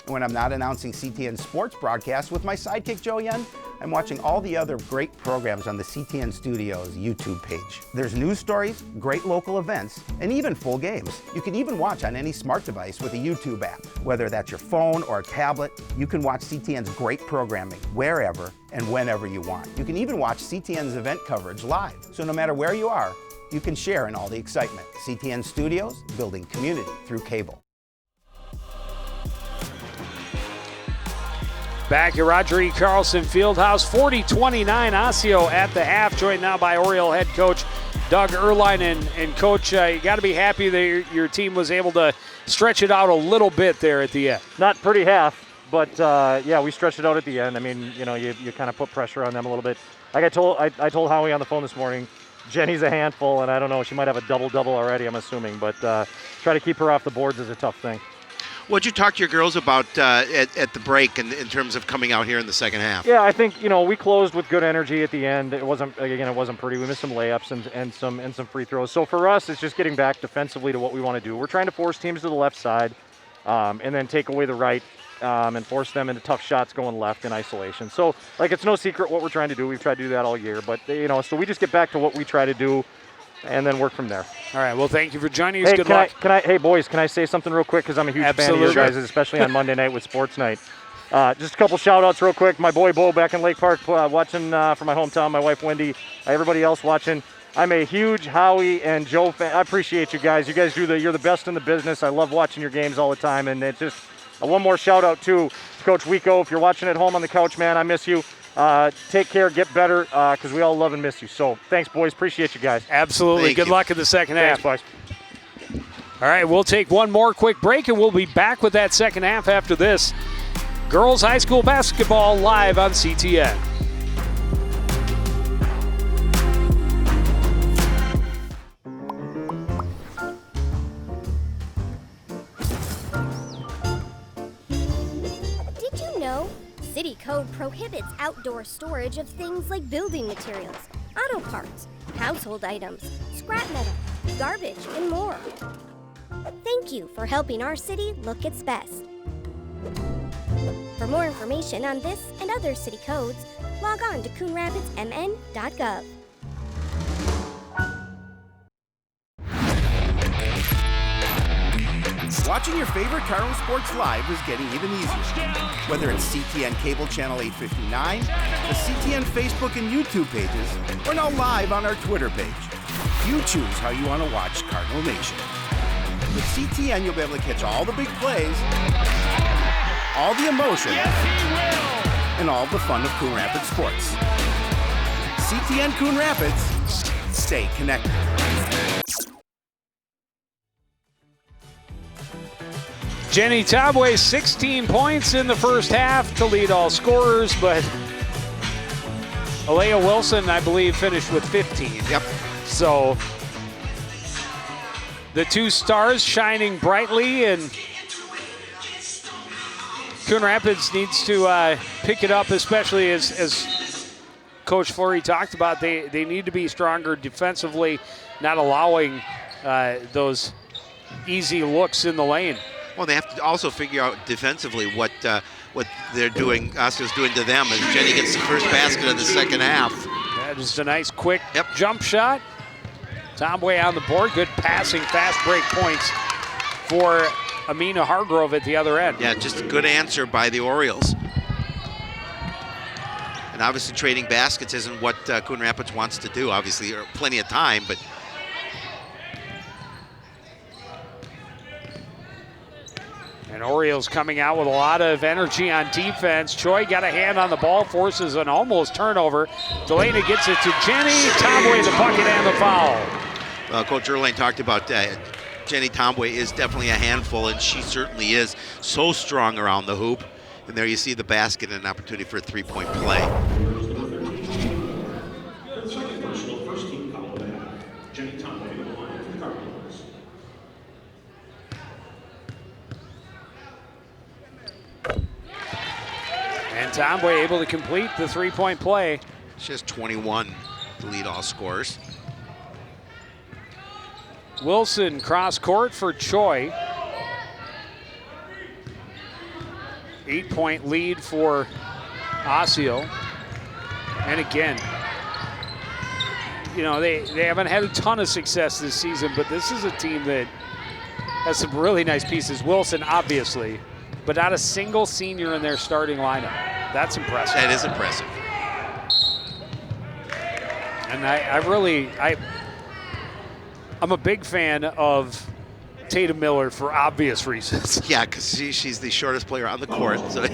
And when I'm not announcing CTN sports broadcasts with my sidekick Joe Yen, I'm watching all the other great programs on the CTN Studios YouTube page. There's news stories, great local events, and even full games. You can even watch on any smart device with a YouTube app. Whether that's your phone or a tablet, you can watch CTN's great programming wherever and whenever you want. You can even watch CTN's event coverage live. So no matter where you are, you can share in all the excitement. CTN Studios, building community through cable. Back at Roger E. Carlson Fieldhouse, 40-29 Osseo at the half, joined now by Oriole head coach Doug Erline. And Coach, you got to be happy that your team was able to stretch it out a little bit there at the end. Not pretty half, but yeah, we stretched it out at the end. I mean, you know, you kind of put pressure on them a little bit. Like I told Howie on the phone this morning, Jenny's a handful, and I don't know, she might have a double-double already, I'm assuming, but try to keep her off the boards is a tough thing. What'd you talk to your girls about at the break in terms of coming out here in the second half? Yeah, I think, you know, we closed with good energy at the end. It wasn't pretty. We missed some layups and some free throws. So for us, it's just getting back defensively to what we want to do. We're trying to force teams to the left side and then take away the right and force them into tough shots going left in isolation. So, like, it's no secret what we're trying to do. We've tried to do that all year. But, you know, so we just get back to what we try to do and then work from there. All right, well, thank you for joining us. Hey, Good luck. Hey, boys, can I say something real quick? Because I'm a huge fan of your guys, especially on Monday night with Sports Night. Just a couple shout-outs real quick. My boy Bo back in Lake Park watching from my hometown, my wife Wendy, everybody else watching. I'm a huge Howie and Joe fan. I appreciate you guys. You guys you're the best in the business. I love watching your games all the time. And it's just one more shout out to Coach Wico. If you're watching at home on the couch, man, I miss you. Take care, get better, because we all love and miss you. So thanks, boys. Appreciate you guys. Absolutely. Good luck in the second half. Thanks, boys. All right, we'll take one more quick break, and we'll be back with that second half after this. Girls High School Basketball live on CTN. Did you know? City Code prohibits outdoor storage of things like building materials, auto parts, household items, scrap metal, garbage, and more. Thank you for helping our city look its best. For more information on this and other city codes, log on to coonrapidsmn.gov. Watching your favorite Cardinal sports live is getting even easier. Whether it's CTN Cable Channel 859, the CTN Facebook and YouTube pages, or now live on our Twitter page. You choose how you want to watch Cardinal Nation. With CTN, you'll be able to catch all the big plays, all the emotion, and all the fun of Coon Rapids sports. CTN Coon Rapids, stay connected. Jenny Tobway, 16 points in the first half to lead all scorers, but Alea Wilson, I believe, finished with 15. Yep. So the two stars shining brightly, and Coon Rapids needs to pick it up, especially as Coach Fleury talked about. They need to be stronger defensively, not allowing those easy looks in the lane. Well, they have to also figure out defensively what they're doing, Osseo's doing to them as Jenny gets the first basket of the second half. Yeah, just a nice quick jump shot. Tomway on the board. Good passing, fast break points for Amina Hargrove at the other end. Yeah, just a good answer by the Orioles. And obviously trading baskets isn't what Coon Rapids wants to do. Obviously, there are plenty of time, but and Orioles coming out with a lot of energy on defense. Choi got a hand on the ball, forces an almost turnover. Delaney gets it to Jenny. Tomway the bucket and the foul. Coach Erlaine talked about Jenny Tomway is definitely a handful, and she certainly is so strong around the hoop. And there you see the basket and an opportunity for a three-point play. Second personal, first team foul of the half. Jenny Tomway on the line for the Cardinals. And Tomway able to complete the three-point play. She has 21 to lead all scorers. Wilson cross court for Choi. 8-point lead for Osseo. And again, you know, they haven't had a ton of success this season, but this is a team that has some really nice pieces. Wilson, obviously, but not a single senior in their starting lineup. That's impressive. That is impressive. And I'm a big fan of Tatum Miller for obvious reasons. Yeah, because she's the shortest player on the court. So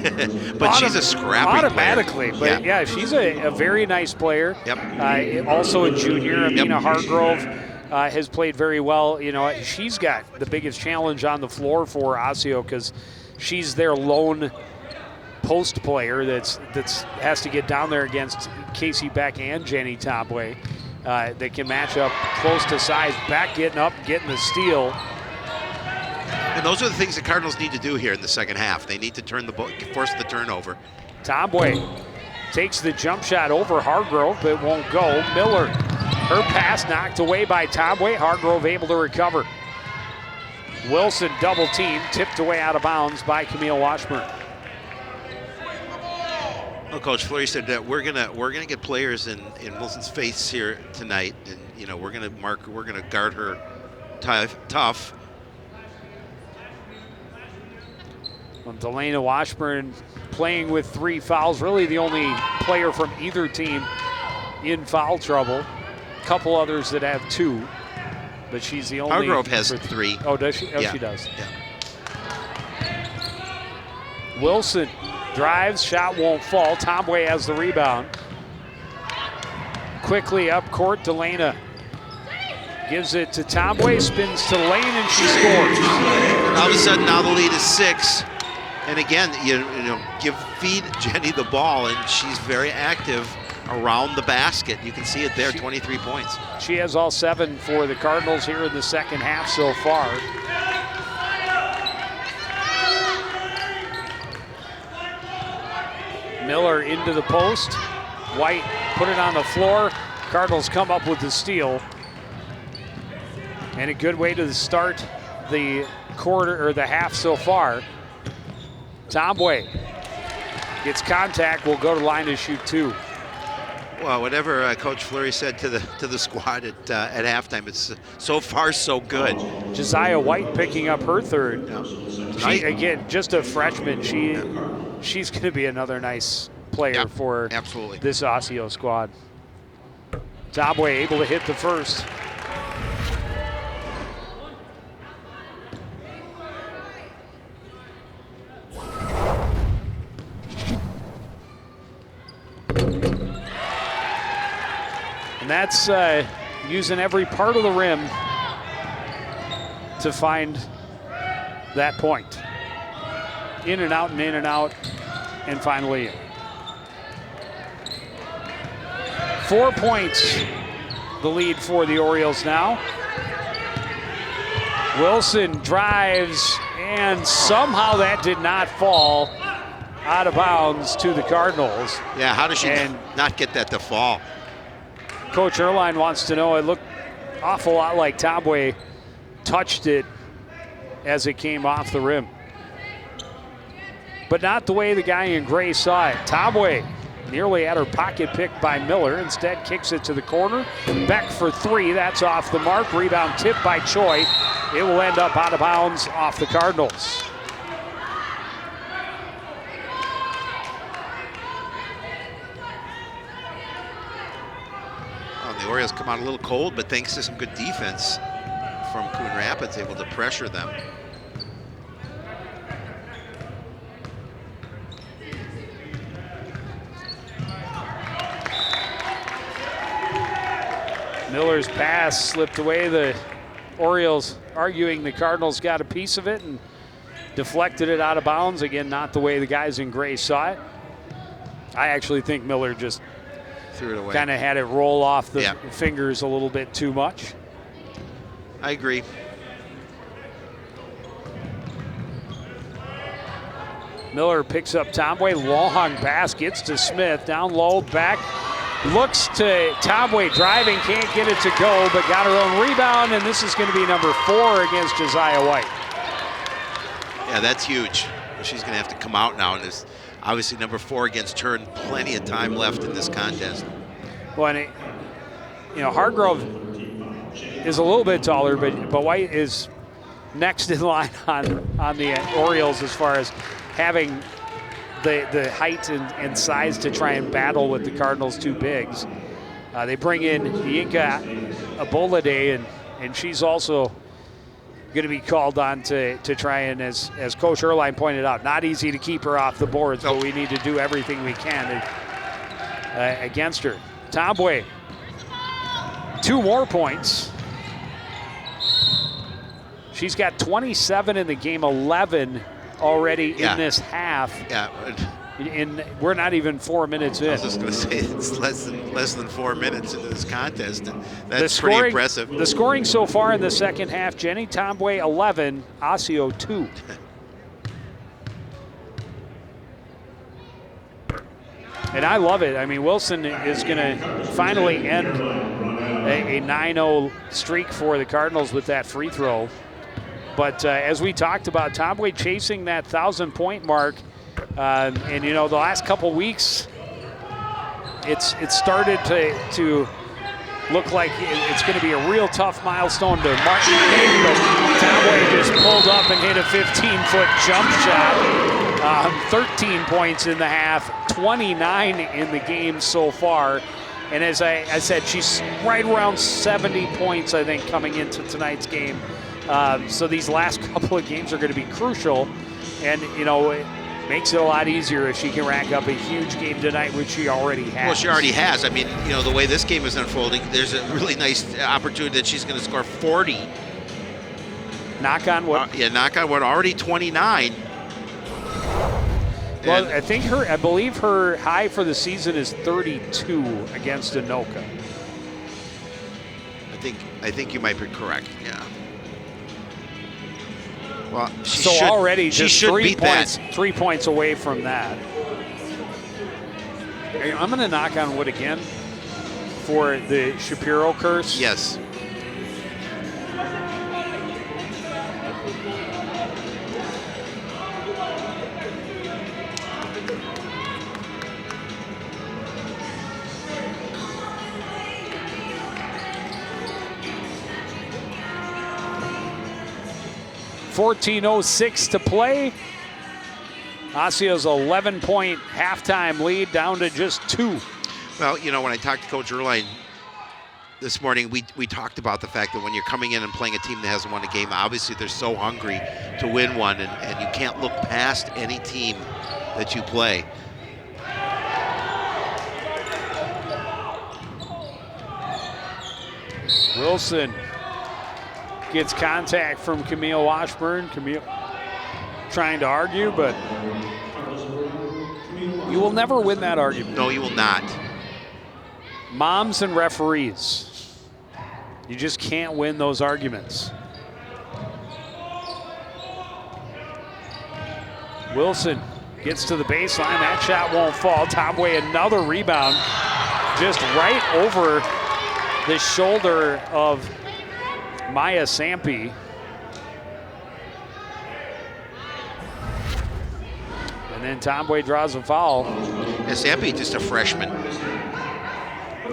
but she's a scrappy automatically, player. But yeah, she's a very nice player. Yep. Also a junior. Amina Hargrove has played very well. You know, she's got the biggest challenge on the floor for Osseo because she's their lone post player that's has to get down there against Casey Beck and Jenny Tomway. They can match up close to size. Beck getting up, getting the steal. And those are the things the Cardinals need to do here in the second half. They need to force the turnover. Tomway takes the jump shot over Hargrove, but it won't go. Miller, her pass knocked away by Tomway. Hargrove able to recover. Wilson double team, tipped away out of bounds by Camille Washburn. Well, Coach Fleury said that we're gonna get players in Wilson's face here tonight, and you know we're gonna guard her tough. Well, Delana Washburn playing with 3 fouls, really the only player from either team in foul trouble. couple others that have 2, but she's the only. Hargrove has 3. Oh, does she? Oh, yeah. she does. Yeah. Wilson drives, shot won't fall. Tomway has the rebound. Quickly up court, Delana gives it to Tomway, spins to the lane, and she scores. All of a sudden, now the lead is 6. And again, you know, feed Jenny the ball, and she's very active around the basket. You can see it there, 23 points. She has all 7 for the Cardinals here in the second half so far. Miller into the post. White put it on the floor. Cardinals come up with the steal. And a good way to start the quarter or the half so far. Tomway gets contact, will go to line to shoot 2. Well, whatever Coach Fleury said to the squad at halftime, it's so far so good. Josiah White picking up her 3rd. Yeah. She, again, just a freshman. She's going to be another nice player for absolutely this Osseo squad. Tomway able to hit the first. And that's using every part of the rim to find that point. In and out and in and out, and finally in. 4 points, the lead for the Orioles now. Wilson drives, and somehow that did not fall out of bounds to the Cardinals. Yeah, how does she not get that to fall? Coach Erline wants to know, it looked awful lot like Tomway touched it as it came off the rim. But not the way the guy in gray saw it. Tomway nearly had her pocket picked by Miller. Instead kicks it to the corner. Beck for 3, that's off the mark. Rebound tipped by Choi. It will end up out of bounds off the Cardinals. The Orioles come out a little cold, but thanks to some good defense from Coon Rapids, able to pressure them. Miller's pass slipped away. The Orioles arguing the Cardinals got a piece of it and deflected it out of bounds. Again, not the way the guys in gray saw it. I actually think Miller just threw it away. Kind of had it roll off the fingers a little bit too much. I agree. Miller picks up Tomway, long pass, gets to Smith, down low, back, looks to Tomway, driving, can't get it to go, but got her own rebound, and this is going to be number 4 against Josiah White. Yeah, that's huge. She's going to have to come out now, and there's obviously number 4 against her, and plenty of time left in this contest. Well, and Hargrove is a little bit taller, but White is next in line on the Orioles as far as having the height and size to try and battle with the Cardinals' 2 bigs. They bring in Yinka Abolade, and she's also going to be called on to try and, as Coach Erline pointed out, not easy to keep her off the boards, but we need to do everything we can against her. Tomway, 2 more points. She's got 27 in the game, 11 already in this half. Yeah. We're not even 4 minutes in. I was just going to say it's less than 4 minutes into this contest, and that's pretty impressive. The scoring so far in the second half: Jenny Tomway 11, Osseo 2. And I love it. I mean, Wilson is going to finally end a 9-0 streak for the Cardinals with that free throw. But as we talked about, Tomway chasing that 1,000-point mark. And the last couple weeks, it's started to look like it's going to be a real tough milestone to mark today, but Tomway just pulled up and hit a 15-foot jump shot. 13 points in the half, 29 in the game so far. And as I said, she's right around 70 points, I think, coming into tonight's game. So these last couple of games are going to be crucial. And, it makes it a lot easier if she can rack up a huge game tonight, which she already has. Well, she already has. I mean, the way this game is unfolding, there's a really nice opportunity that she's going to score 40. Knock on wood. Knock on wood. Already 29. Well, I believe her high for the season is 32 against Anoka. I think you might be correct. Yeah. Well, already just 3 points. 3 points away from that. I'm going to knock on wood again for the Shapiro curse. Yes. .14:06 to play. Osseo's 11-point halftime lead down to just 2. Well, when I talked to Coach Erline this morning, we talked about the fact that when you're coming in and playing a team that hasn't won a game, obviously they're so hungry to win one, and you can't look past any team that you play. Wilson gets contact from Camille Washburn. Camille trying to argue, but you will never win that argument. No, you will not. Moms and referees, you just can't win those arguments. Wilson gets to the baseline. That shot won't fall. Tomway, another rebound, just right over the shoulder of Maya Sampi. And then Tomway draws a foul. And Sampi just a freshman.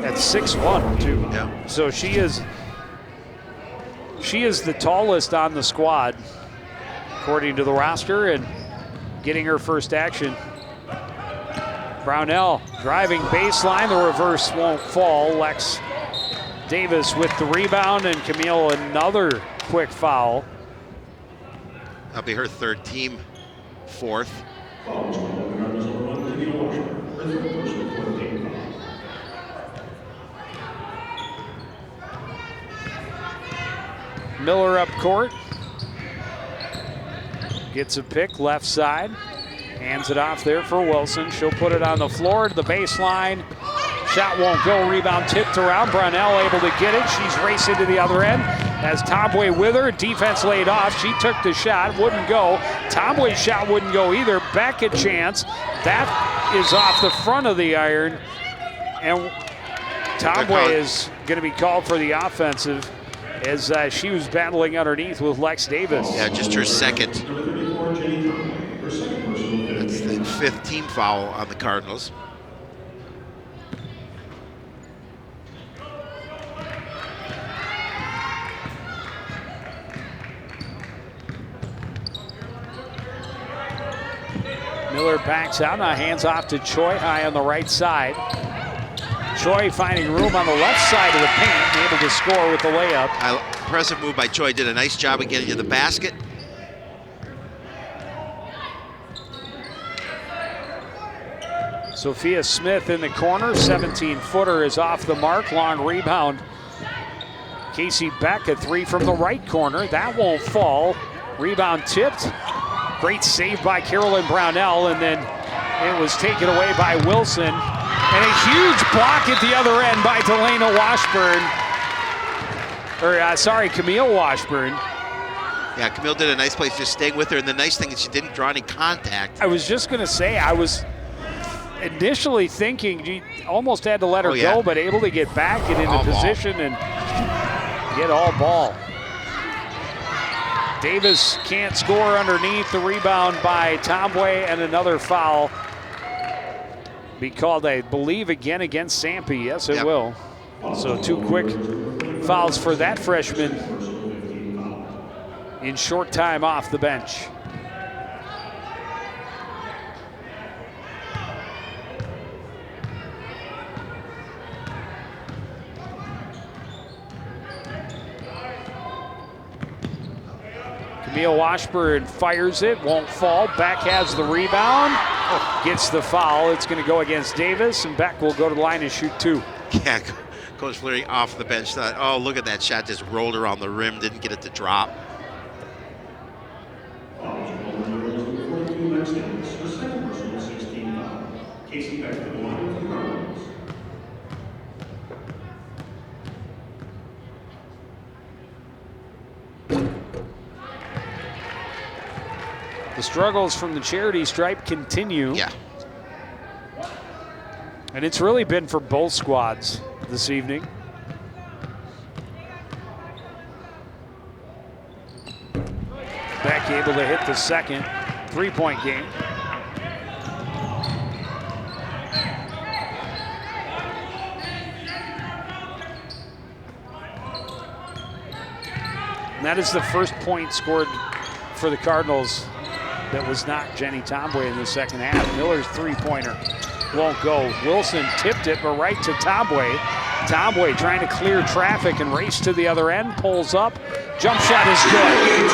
At 6'1", too. Yeah. So she is the tallest on the squad, according to the roster, and getting her first action. Brownell driving baseline. The reverse won't fall. Lex Davis with the rebound, and Camille another quick foul. That'll be her third, team fourth. Miller up court. Gets a pick left side. Hands it off there for Wilson. She'll put it on the floor to the baseline. Shot won't go. Rebound tipped around. Brownell able to get it. She's racing to the other end. Has Tomway with her. Defense laid off. She took the shot. Wouldn't go. Tomway's shot wouldn't go either. Back a chance. That is off the front of the iron. And Tomway is going to be called for the offensive as she was battling underneath with Lex Davis. Yeah, just her second. That's the fifth team foul on the Cardinals. Miller backs out, now hands off to Choi high on the right side. Choi finding room on the left side of the paint, able to score with the layup. Impressive move by Choi, did a nice job of getting to the basket. Sophia Smith in the corner, 17-footer is off the mark, long rebound. Casey Beck, a three from the right corner, that won't fall. Rebound tipped. Great save by Carolyn Brownell, and then it was taken away by Wilson. And a huge block at the other end by Delana Washburn. Camille Washburn. Yeah, Camille did a nice play just staying with her, and the nice thing is she didn't draw any contact. I was just gonna say, I was initially thinking you almost had to let her go, but able to get back, get into position, and get all ball. Davis can't score underneath. The rebound by Tomway, and another foul. Be called, I believe, again against Sampi. Yes, it will. So 2 quick fouls for that freshman in short time off the bench. Camille Washburn fires it, won't fall. Beck has the rebound, gets the foul. It's going to go against Davis, and Beck will go to the line and shoot 2. Yeah, Coach Fleury off the bench thought, oh, look at that shot, just rolled around the rim, didn't get it to drop. Casey Beck to the line for the Cardinals. The struggles from the charity stripe continue. Yeah. And it's really been for both squads this evening. Beck able to hit the second 3-point game. And that is the first point scored for the Cardinals that was not Jenny Tomboy in the second half. Miller's 3-pointer won't go. Wilson tipped it, but right to Tomboy. Tomboy trying to clear traffic and race to the other end, pulls up. Jump shot is good.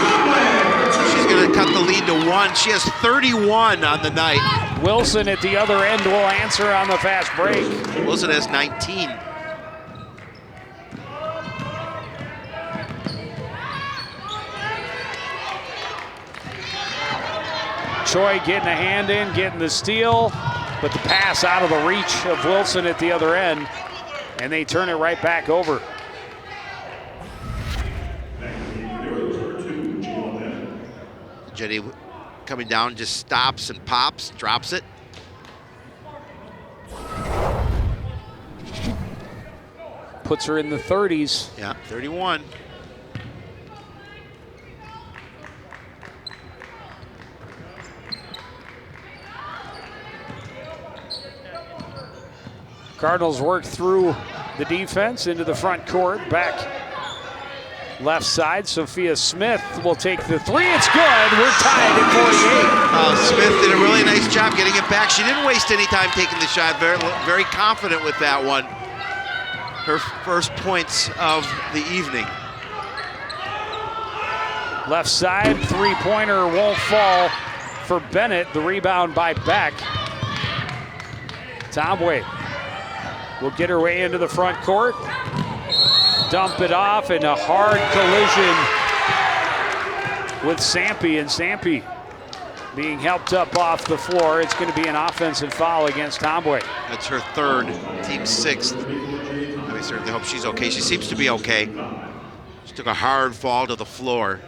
She's going to cut the lead to 1. She has 31 on the night. Wilson at the other end will answer on the fast break. Wilson has 19. Choi getting a hand in, getting the steal, but the pass out of the reach of Wilson at the other end, and they turn it right back over. Jenny coming down, just stops and pops, drops it. Puts her in the 30s. Yeah, 31. Cardinals work through the defense into the front court. Back left side, Sophia Smith will take the 3. It's good. We're tied at 48. Smith did a really nice job getting it back. She didn't waste any time taking the shot. Very confident with that one. Her first points of the evening. Left side, 3-pointer won't fall for Bennett. The rebound by Beck. Tomboy will get her way into the front court. Dump it off in a hard collision with Sampe, and Sampe being helped up off the floor. It's going to be an offensive foul against Tomboy. That's her 3rd, team 6th. I certainly hope she's okay. She seems to be okay. She took a hard fall to the floor.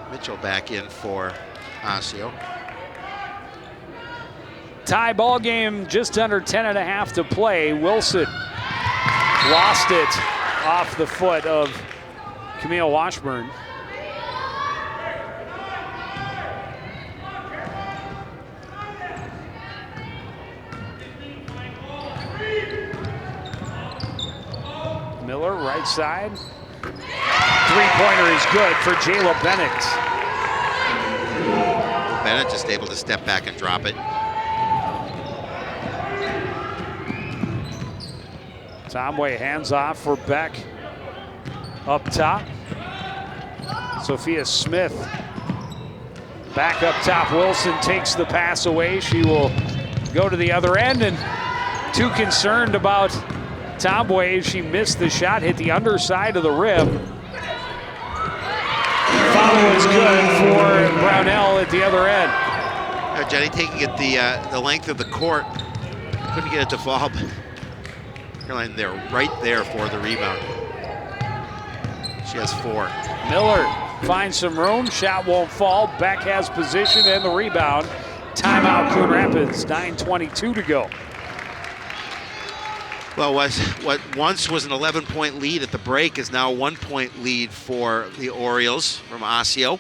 Mitchell back in for Osseo. Tie ball game, just under 10.5 to play. Wilson lost it off the foot of Camille Washburn. Miller, right side. 3-pointer is good for Jayla Bennett. Bennett just able to step back and drop it. Tomboy hands off for Beck up top. Sophia Smith back up top. Wilson takes the pass away. She will go to the other end, and too concerned about Tomboy. She missed the shot, hit the underside of the rim. Foul is good for Brownell at the other end. Jenny taking it the length of the court. Couldn't get it to fall. Caroline there, right there for the rebound. She has 4. Miller finds some room. Shot won't fall. Beck has position and the rebound. Timeout, Coon Rapids. 9:22 to go. Well, what once was an 11-point lead at the break is now a 1-point lead for the Orioles from Osseo.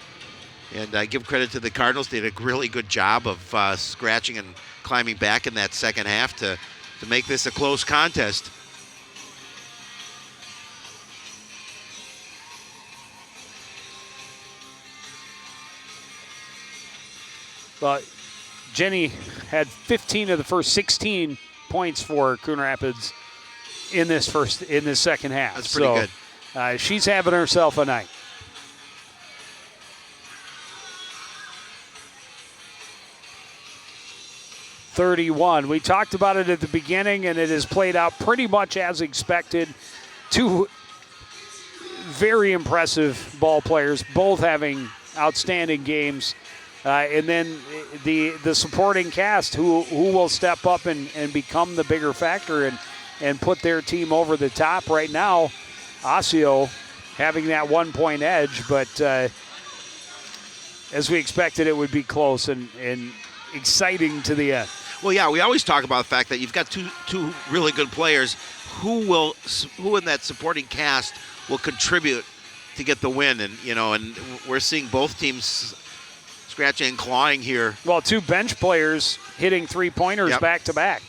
And I give credit to the Cardinals. They did a really good job of scratching and climbing back in that second half to make this a close contest. But Jenny had 15 of the first 16 points for Coon Rapids in this second half. That's pretty good. she's having herself a night. .31. We talked about it at the beginning, and it has played out pretty much as expected. Two very impressive ball players, both having outstanding games. And then the supporting cast who will step up and become the bigger factor and put their team over the top. Right now, Osseo having that 1-point edge, but as we expected, it would be close and exciting to the end. Well, yeah, we always talk about the fact that you've got two really good players. Who in that supporting cast will contribute to get the win? And and we're seeing both teams scratching and clawing here. Well, two bench players hitting three-pointers back to back.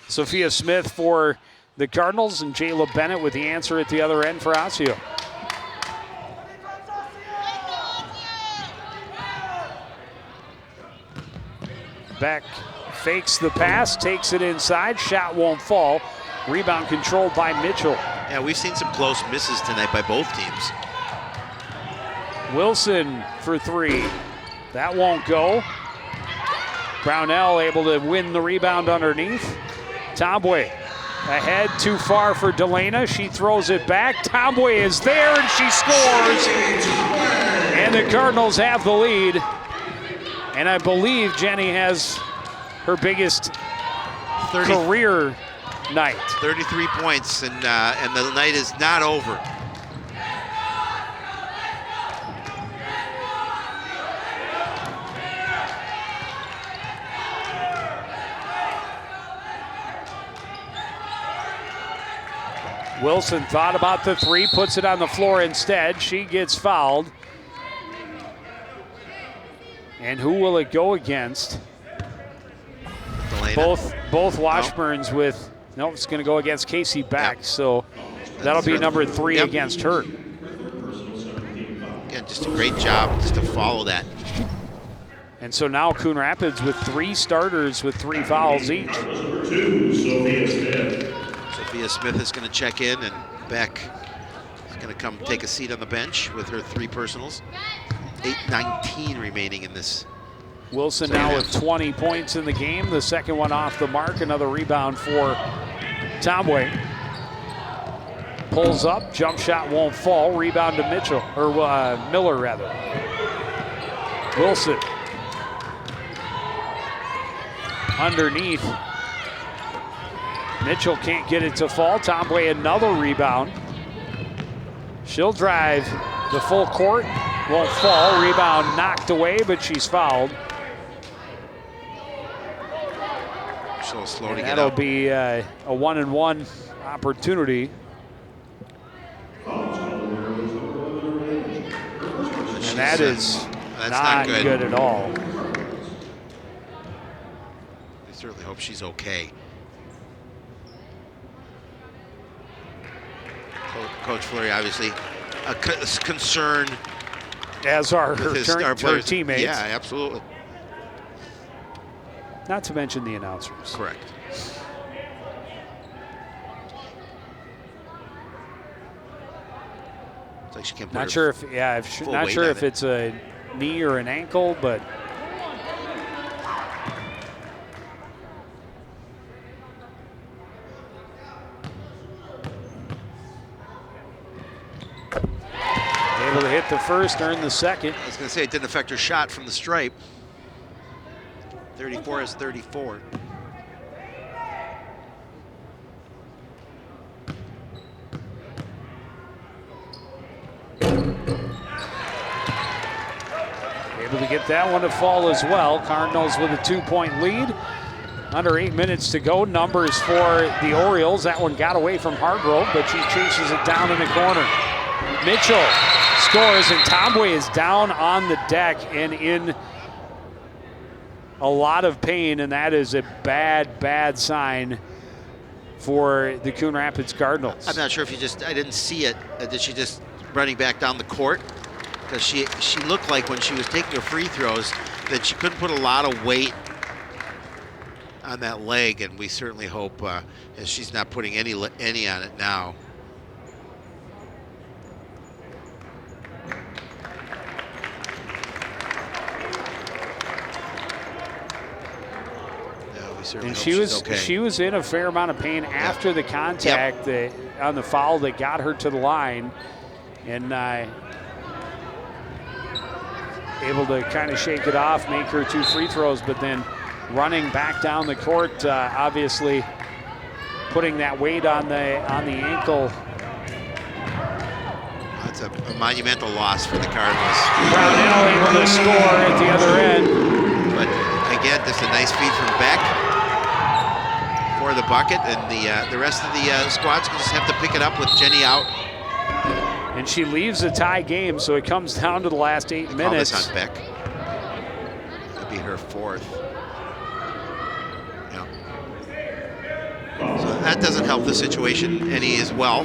Sophia Smith for the Cardinals and Jayla Bennett with the answer at the other end for Osseo. Beck fakes the pass, takes it inside, shot won't fall. Rebound controlled by Mitchell. Yeah, we've seen some close misses tonight by both teams. Wilson for three. That won't go. Brownell able to win the rebound underneath. Tombway ahead, too far for Delana. She throws it back. Tombway is there and she scores. And the Cardinals have the lead. And I believe Jenny has her biggest career night. 33 points, and the night is not over. Wilson thought about the three, puts it on the floor instead. She gets fouled. And who will it go against? Delana. Both Washburns with, no, it's going to go against Casey Beck, so that'll be number 3 against her. Again, just a great job just to follow that. And so now Coon Rapids with 3 starters with 3 fouls each. Sophia Smith is going to check in, and Beck is going to come take a seat on the bench with her 3 personals. 8:19 remaining in this. Wilson now with 20 points in the game. The second one off the mark. Another rebound for Tombway. Pulls up, jump shot won't fall. Rebound to Mitchell, or Miller rather. Wilson. Underneath. Mitchell can't get it to fall. Tombway another rebound. She'll drive the full court. Won't fall. Rebound knocked away, but she's fouled. So slow to get that'll up. be a 1-and-1 opportunity. And that's not good at all. I certainly hope she's okay. Coach Fleury obviously concerned. As are her teammates. Yeah, absolutely. Not to mention the announcers. Correct. It's like she can't put not sure if not sure if it's a knee or an ankle, but able to hit the first, earn the second. I was going to say it didn't affect her shot from the stripe. 34 is 34. Able to get that one to fall as well. Cardinals with a 2-point lead. Under 8 minutes to go. Numbers for the Orioles. That one got away from Hargrove, but she chases it down in the corner. Mitchell scores, and Tombway is down on the deck and in a lot of pain, and that is a bad, bad sign for the Coon Rapids Cardinals. I'm not sure if I didn't see it. Did she just running back down the court? Because she looked like when she was taking her free throws that she couldn't put a lot of weight on that leg, and we certainly hope as she's not putting any on it now. certainly And hope she she's was okay. she was in a fair amount of pain after the contact on the foul that got her to the line, and able to kind of shake it off, make her 2 free throws, but then running back down the court, obviously putting that weight on the ankle. That's a monumental loss for the Cardinals. Brownell able to score at the other end. But again, just a nice feed from Beck for the bucket, and the rest of the squad's going to just have to pick it up with Jenny out. And she leaves a tie game, so it comes down to the last 8 Call minutes. this on Beck. That'll be her 4th. Yeah. So that doesn't help the situation any as well.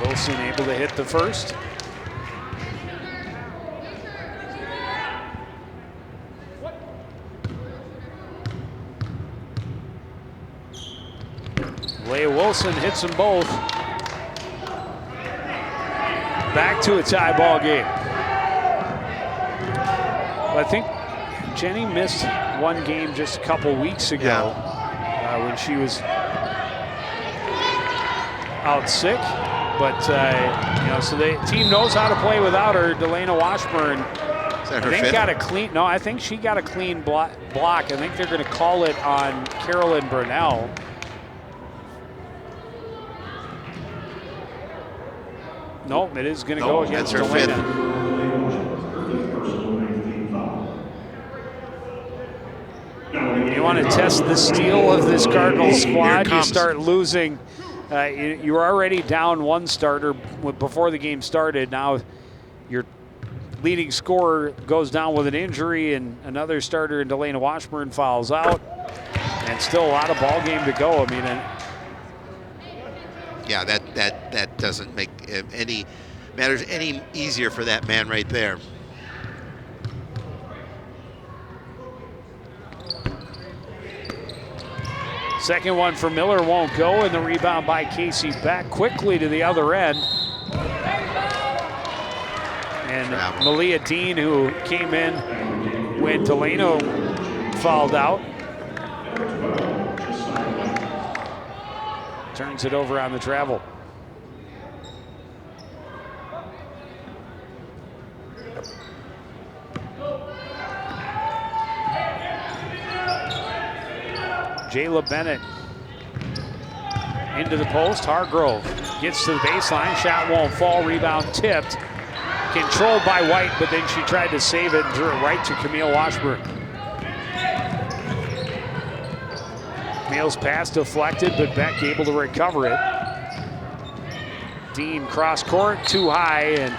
Wilson able to hit the first. Leah Wilson hits them both. Back to a tie ball game. I think Jenny missed one game just a couple weeks ago when she was out sick. But, so the team knows how to play without her. Delana Washburn, Is that her I think, 5th? got a clean, no, I think she got a clean block. I think they're going to call it on Carolyn Burnell. Nope, it is going to go against that's her Delana. 5th. You want to test the steel of this Cardinals squad, you comes. start losing. You were already down 1 starter before the game started. Now your leading scorer goes down with an injury, and another starter in Delana Washburn fouls out. And still a lot of ball game to go. I mean, Yeah, that doesn't make any matters any easier for that man right there. second one for Miller won't go, and the rebound by Casey Beck quickly to the other end. And Malia Dean, who came in when Delano fouled out, turns it over on the travel. Jayla Bennett into the post. Hargrove gets to the baseline. Shot won't fall. Rebound tipped. Controlled by White, but then she tried to save it and threw it right to Camille Washburn. Camille's pass deflected, but Beck able to recover it. Dean cross court, too high, and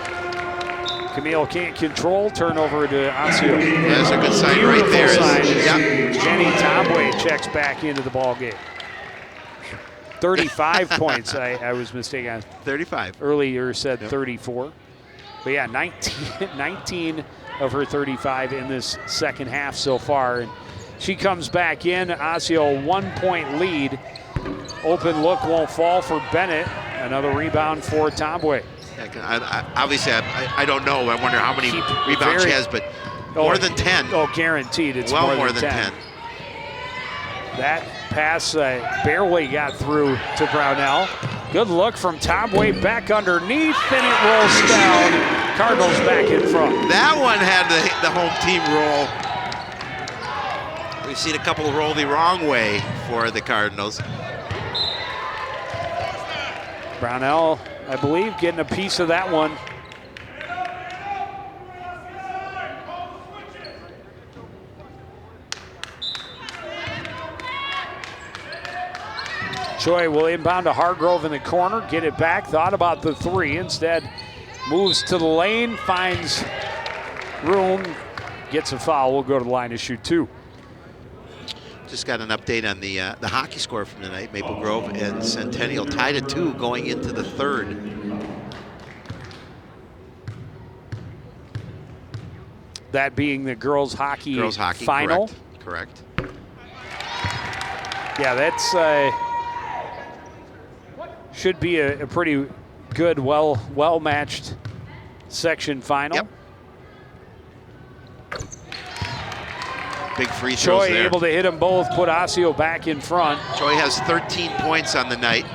Camille can't control. Turnover to Osseo. That's a good sign. Beautiful Right there. Sign. Yep. Jenny Tomway checks back into the ball game. 35 points. I was mistaken. 35. Earlier said 34. But yeah, 19 of her 35 in this second half so far. And she comes back in. Osseo 1-point lead. Open look won't fall for Bennett. Another rebound for Tomway. Obviously, I don't know. I wonder how many rebounds she has, but more than 10. Oh, guaranteed. It's well, more than 10. That pass barely got through to Brownell. Good look from Tomway, back underneath, and it rolls down. Cardinals back in front. That one had the home team roll. We've seen a couple roll the wrong way for the Cardinals. Brownell, I believe, getting a piece of that one. Choi will inbound to Hargrove in the corner, get it back, thought about the three, instead moves to the lane, finds room, gets a foul, will go to the line to shoot 2. Just got an update on the hockey score from tonight. Maple Grove and Centennial tied at 2 going into the 3rd. That being the girls hockey final. Correct. Yeah, that's should be a pretty good, well-matched section final. Yep. Big free throws Choi there. able to hit them both, put Osseo back in front. Choi has 13 points on the night.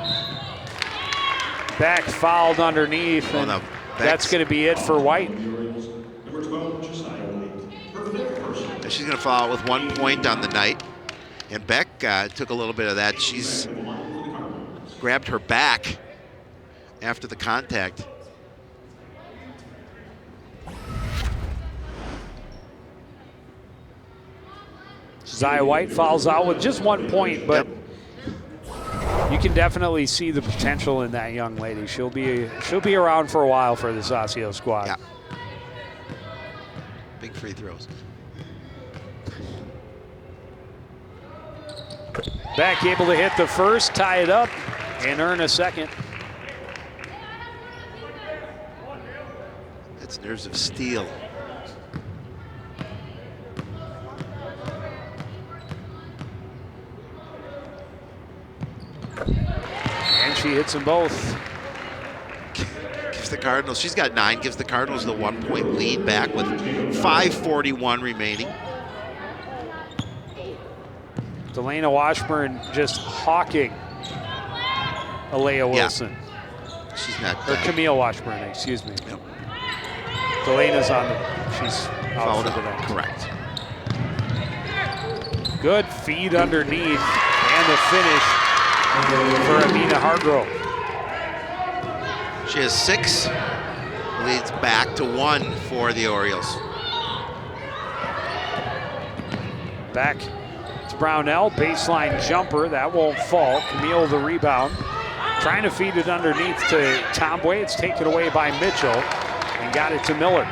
Beck fouled underneath, Oh, and no, that's going to be it for White. Number 12, Josiah White. Her fifth personal. She's going to foul out with 1 point on the night. And Beck took a little bit of that. She's grabbed her back after the contact. Josiah White fouls out with just 1 point, but you can definitely see the potential in that young lady. She'll be around for a while for this Osseo squad. Yeah. Big free throws. Beck able to hit the first, tie it up, and earn a second. That's nerves of steel. And she hits them both. Gives the Cardinals, she's got 9, gives the Cardinals the 1 point lead back with 5:41 remaining. Delana Washburn just hawking Alea Wilson. She's not. Or Camille Washburn, excuse me. Yep. Delana's on she's out Fouled for the out. night. Correct. Good feed underneath, and the finish for Amina Hargrove. She has 6, leads back to 1 for the Orioles. Back to Brownell, baseline jumper, that won't fall. Camille the rebound. Trying to feed it underneath to Tomboy. It's taken away by Mitchell and got it to Miller.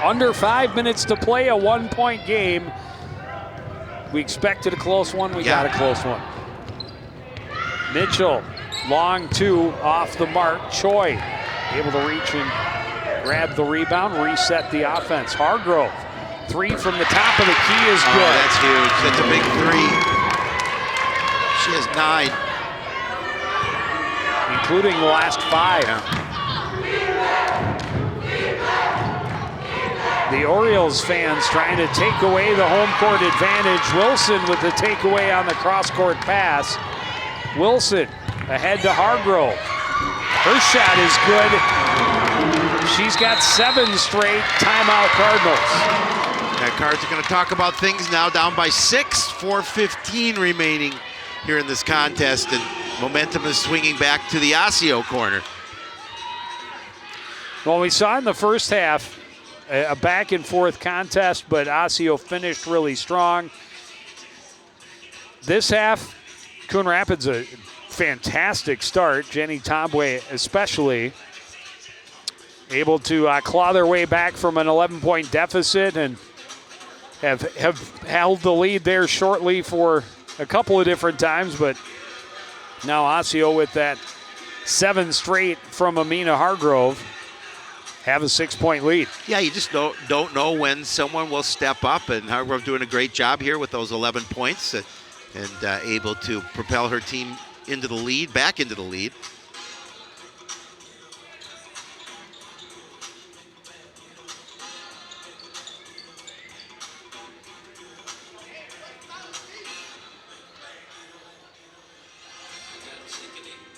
Under 5 minutes to play, a 1 point game. We expected a close one, we got a close one. Mitchell, long 2 off the mark. Choi able to reach and grab the rebound, reset the offense. Hargrove, 3 from the top of the key is good. Oh, that's huge. That's a big 3. She has 9. Including the last 5. The Orioles fans trying to take away the home court advantage. Wilson with the takeaway on the cross-court pass. Wilson ahead to Hargrove. Her shot is good. She's got 7 straight. Timeout Cardinals. The Cards are going to talk about things now, down by 6, 4:15 remaining here in this contest, and momentum is swinging back to the Osseo corner. Well, we saw in the first half a back and forth contest, but Osseo finished really strong. This half, Coon Rapids a fantastic start. Jenny Tomboy especially able to claw their way back from an 11-point deficit and have held the lead there shortly for a couple of different times, but now Osseo with that 7 straight from Amina Hargrove have a 6-point lead. Yeah, you just don't know when someone will step up, and Hargrove doing a great job here with those 11 points and able to propel her team into the lead, back into the lead.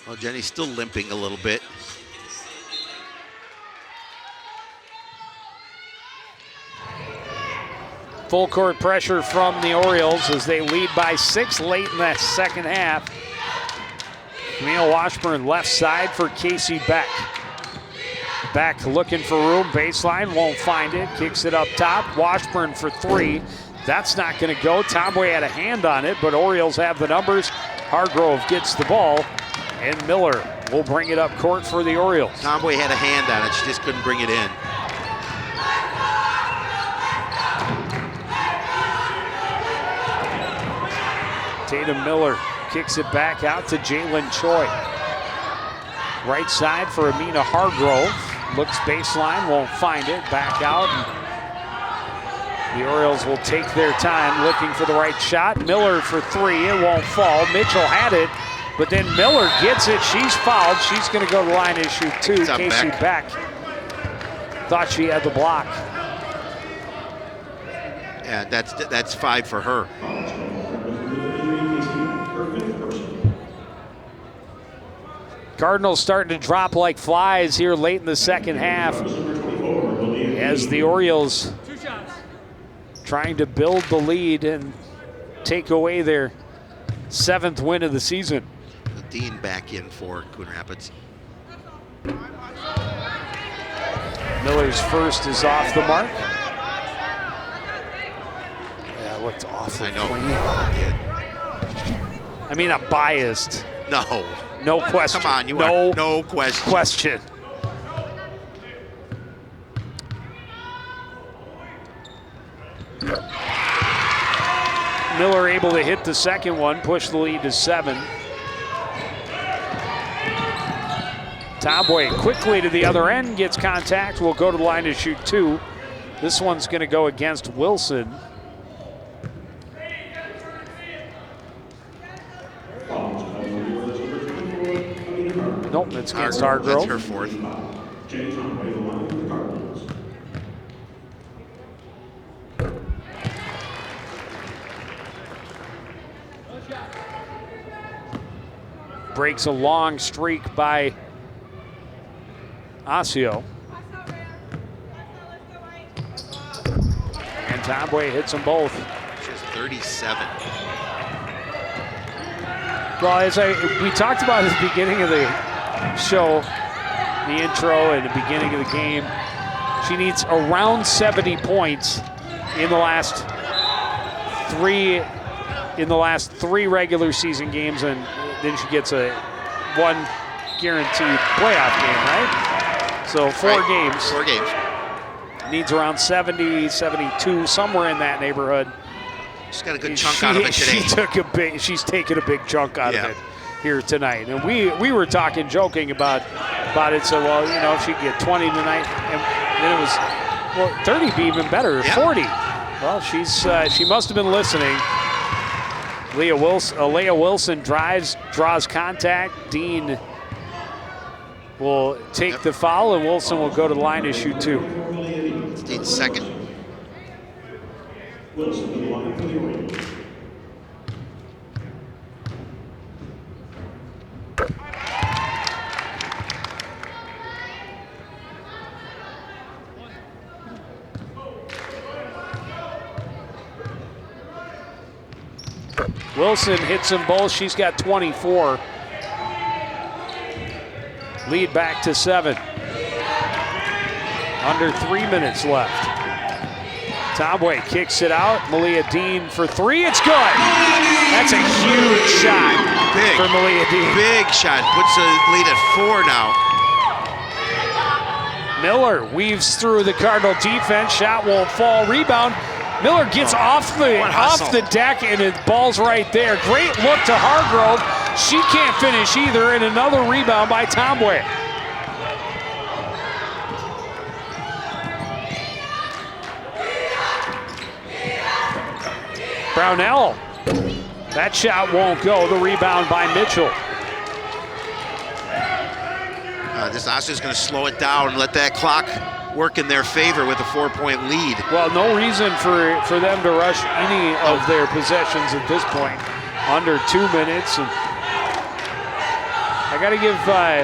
Well, Jenny's still limping a little bit. Full court pressure from the Orioles as they lead by 6 late in that second half. Camille Washburn left side for Casey Beck. Beck looking for room, baseline, won't find it, kicks it up top. Washburn for 3. That's not going to go. Tomboy had a hand on it, but Orioles have the numbers. Hargrove gets the ball, and Miller will bring it up court for the Orioles. Tomboy had a hand on it, she just couldn't bring it in. Tatum Miller kicks it back out to Jalen Choi. Right side for Amina Hargrove. Looks baseline, won't find it. Back out. The Orioles will take their time looking for the right shot. Miller for 3, it won't fall. Mitchell had it, But then Miller gets it. She's fouled. She's going to go to the line and shoot 2. Casey Beck thought she had the block. And that's 5 for her. Cardinals starting to drop like flies here late in the second half as the Orioles trying to build the lead and take away their 7th win of the season. Dean back in for Coon Rapids. Miller's first is off the mark. Yeah, it looked awful. I know. Clean. I mean, I'm biased. No. No question. Come on, you are. No question. Miller able to hit the second one, push the lead to 7. Tomboy quickly to the other end, gets contact, will go to the line to shoot 2. This one's going to go against Wilson. Nope, it's against Hargrove. That's her 4th. Breaks a long streak by Osseo. And Tomboy hits them both. She has 37. Well, as we talked about at the beginning of the show, the intro and the beginning of the game, she needs around 70 points in the last 3 regular season games, and then she gets one guaranteed playoff game, right? So 4 games. 4 games. Needs around 70, 72, somewhere in that neighborhood. She's got a good chunk out of it today. She's taken a big chunk out of it here tonight. And we were talking, joking about it. So, well, you know, if she could get 20 tonight, and then it was, well, 30 be even better, 40. Well, she must have been listening. Leah Wilson draws contact. Dean will take the foul, and Wilson will go to the line to shoot 2. It's Dean's second. Wilson to the line for the Orioles. Wilson hits them both. She's got 24. Lead back to 7. Under 3 minutes left. Tomboy kicks it out. Malia Dean for 3. It's good. That's a huge shot for Malia Dean. Big shot. Puts the lead at 4 now. Miller weaves through the Cardinal defense. Shot won't fall. Rebound. Miller gets off the deck, and it ball's right there. Great look to Hargrove. She can't finish either, and another rebound by Tomboy. Brownell. That shot won't go. The rebound by Mitchell. This Osseo's going to slow it down and let that clock work in their favor with a 4-point lead. Well, no reason for them to rush any of their possessions at this point. Under 2 minutes. And I got to give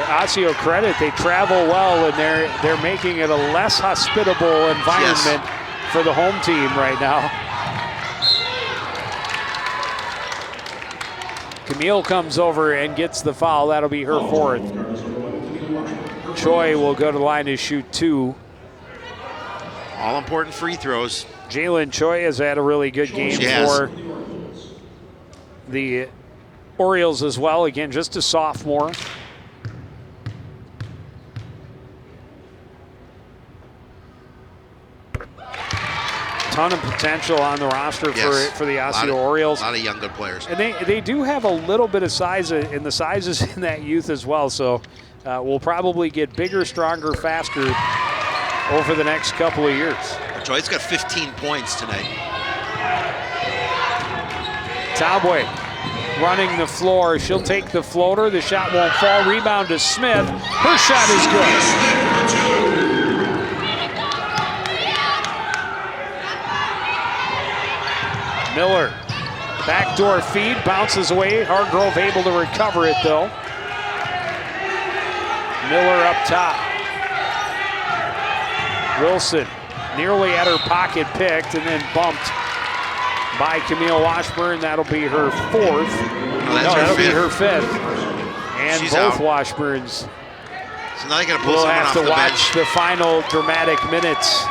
Osseo credit. They travel well, and they're making it a less hospitable environment for the home team right now. Camille comes over and gets the foul. That'll be her 4th. Choi will go to the line to shoot 2. All important free throws. Jalen Choi has had a really good game for the Orioles as well. Again, just a sophomore. Ton of potential on the roster for the Osseo Orioles. A lot of young good players. And they do have a little bit of size, and the size is in that youth as well. So we'll probably get bigger, stronger, faster over the next couple of years. Choi's got 15 points tonight. Tomboy running the floor. She'll take the floater. The shot won't fall. Rebound to Smith. Her shot is good. Miller, backdoor feed, bounces away. Hargrove able to recover it though. Miller up top. Wilson nearly at her pocket picked and then bumped by Camille Washburn. That'll be her fourth. That'll be her fifth. And she's both out. Washburns So now they're going to pull will someone have off to the watch bench. the final dramatic minutes.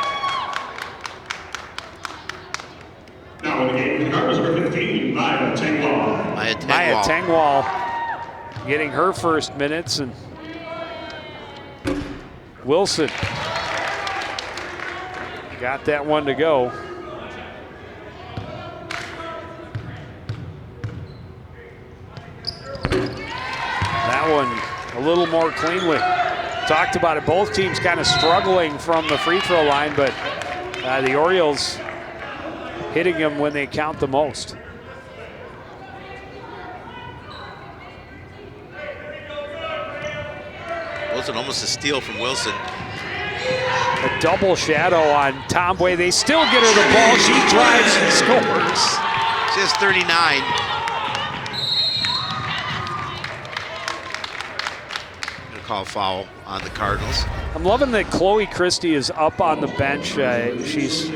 Now in the game, the Cardinals number 15, Maya Tengwall. Maya Tengwall getting her first minutes, and Wilson got that one to go. That one a little more cleanly. Talked about it, both teams kind of struggling from the free throw line, but the Orioles hitting them when they count the most. Wilson, almost a steal from Wilson. A double shadow on Tomboy. They still get her the ball. She drives and scores. She has 39. Gonna call foul on the Cardinals. I'm loving that Chloe Christie is up on the bench. She's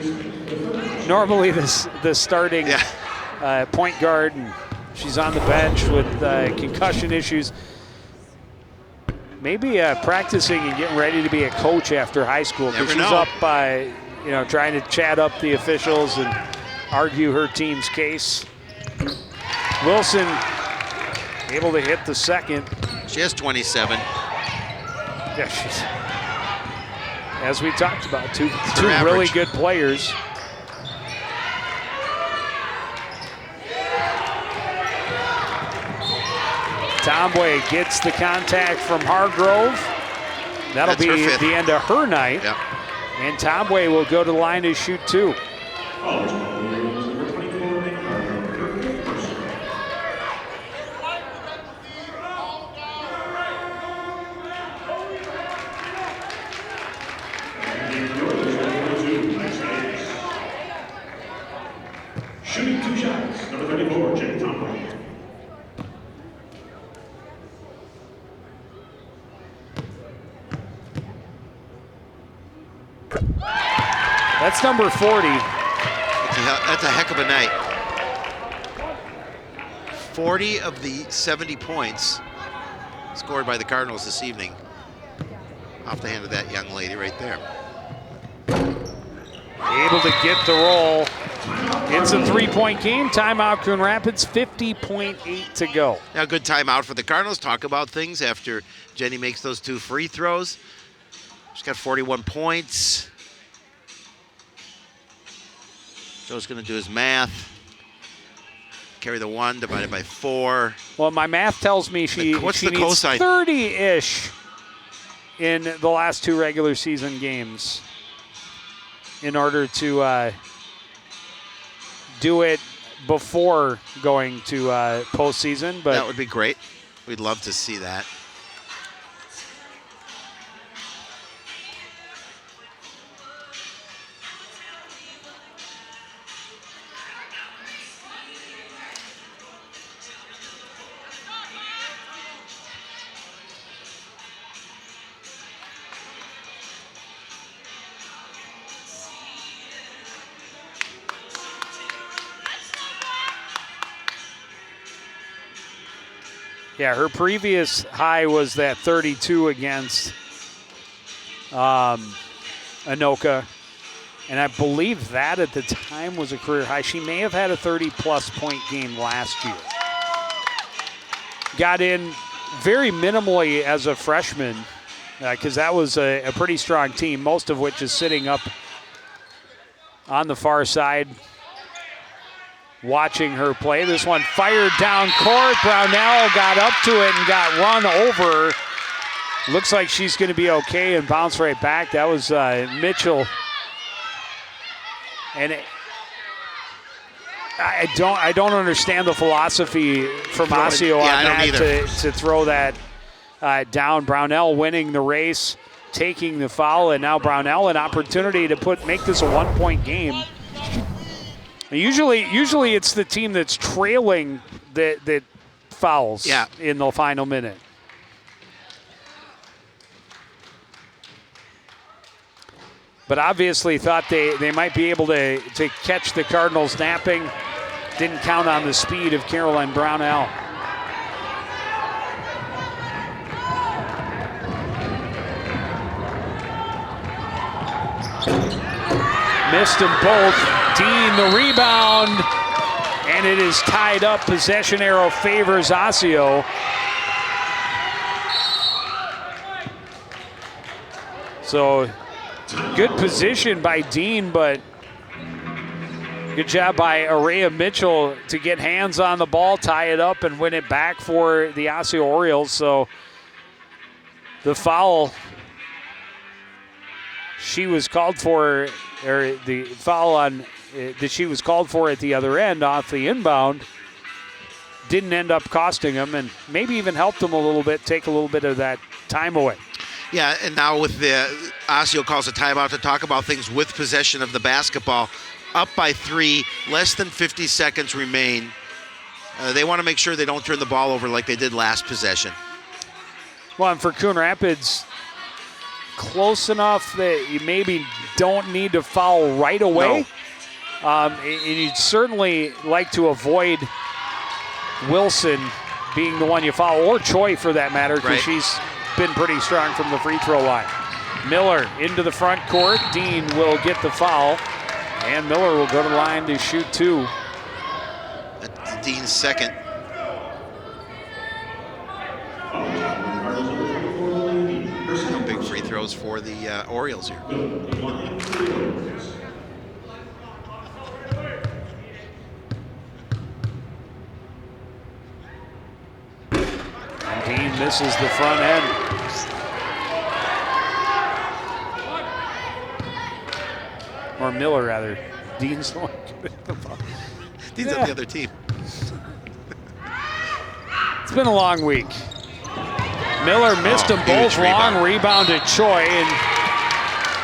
normally the starting point guard, and she's on the bench with concussion issues. Maybe practicing and getting ready to be a coach after high school, because she's up by, trying to chat up the officials and argue her team's case. Wilson able to hit the second. She has 27. Yeah, she's, as we talked about, two average. really good players. Tomboy gets the contact from Hargrove. That'll That's her be fifth. the end of her night. Yep. And Tomboy will go to the line to shoot two. Number 24, her fifth person. And the Orioles number 22, Max Davis. Shooting 2 shots, number 34, Jenny Tomlin. That's number 40. That's a heck of a night. 40 of the 70 points scored by the Cardinals this evening. Off the hand of that young lady right there. Able to get the roll. It's a 3-point game. Timeout, Coon Rapids, 50.8 to go. Now, good timeout for the Cardinals. Talk about things after Jenny makes those 2 free throws. She's got 41 points. Joe's going to do his math. Carry the 1 divided by 4. Well, my math tells me she needs cosine? 30-ish in the last 2 regular season games in order to do it before going to postseason. But that would be great. We'd love to see that. yeah, her previous high was that 32 against Anoka. And I believe that at the time was a career high. She may have had a 30-plus point game last year. Got in very minimally as a freshman because that was a pretty strong team, most of which is sitting up on the far side watching her play. This one fired down court. Brownell got up to it and got run over. Looks like she's going to be okay and bounce right back. That was Mitchell. And I don't understand the philosophy from Osseo on that to throw that down. Brownell winning the race, taking the foul, and now Brownell an opportunity to make this a 1-point game. Usually it's the team that's trailing that fouls in the final minute. But obviously thought they might be able to catch the Cardinals napping. Didn't count on the speed of Caroline Brownell. Missed them both. Dean the rebound, and it is tied up. Possession arrow favors Osseo. So good position by Dean, but good job by Araya Mitchell to get hands on the ball, tie it up, and win it back for the Osseo Orioles. So the foul she was called for, or the foul on that she was called for at the other end off the inbound, didn't end up costing them, and maybe even helped them a little bit, take a little bit of that time away. Yeah, and now with the Osseo calls a timeout to talk about things with possession of the basketball. Up by 3, less than 50 seconds remain. They want to make sure they don't turn the ball over like they did last possession. Well, and for Coon Rapids, close enough that you maybe don't need to foul right away. No. And you'd certainly like to avoid Wilson being the one you foul, or Choi for that matter, because she's been pretty strong from the free throw line. Miller into the front court. Dean will get the foul, and Miller will go to the line to shoot 2. That's Dean's second. No big free throws for the Orioles here. And Dean misses the front end. Or Miller, rather. Dean's the one. Dean's on the other team. It's been a long week. Miller missed them both long. Rebound to Choi, and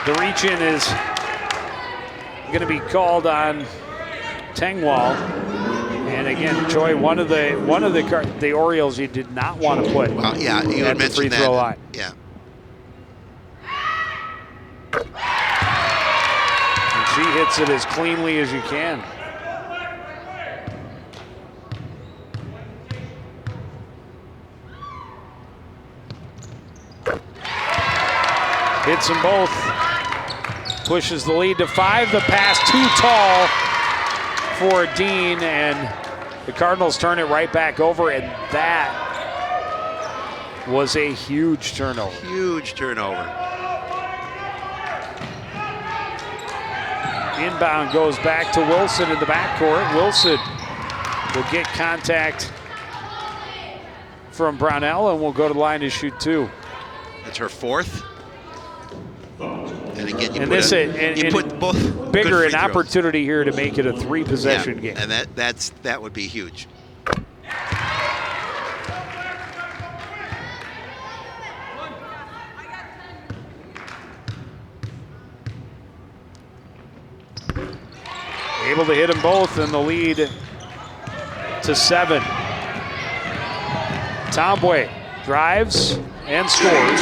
the reach-in is going to be called on Tengwall. And again, Choi, one of the Orioles you did not want to put you had at the free throw line. Yeah. And she hits it as cleanly as you can. Hits them both. Pushes the lead to 5. The pass too tall for Dean, and the Cardinals turn it right back over, and that was a huge turnover. Huge turnover. Inbound goes back to Wilson in the backcourt. Wilson will get contact from Brownell, and will go to the line to shoot 2. That's her 4th. And again, you put both bigger an opportunity here to make it a 3-possession game. And that would be huge. Able to hit them both, and the lead to 7. Tomboy drives and scores.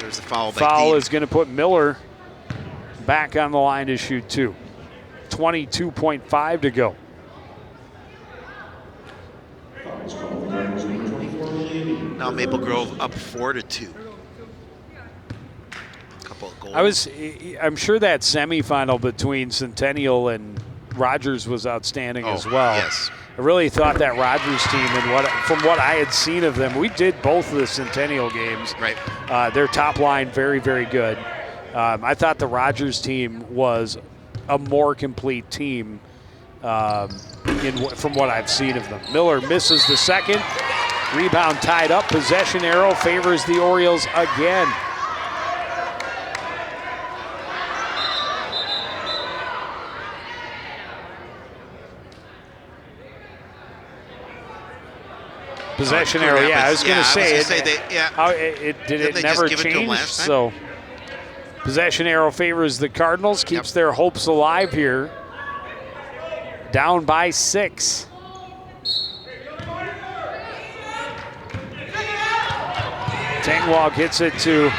There's the foul. Foul is going to put Miller back on the line to shoot 2. 22.5 to go. Now Maple Grove up 4-2. Couple of goals. I'm sure that semifinal between Centennial and Rogers was outstanding as well. Yes. I really thought that Rogers team, and from what I had seen of them, we did both of the Centennial games. Right. Their top line, very, very good. I thought the Rogers team was a more complete team from what I've seen of them. Miller misses the second. Rebound tied up. Possession arrow favors the Orioles again. Possession arrow, yeah. I was going to say, Didn't it they never just give it to 'em changed. last time? So possession arrow favors the Cardinals, keeps their hopes alive here. Down by 6. Tengwall gets it to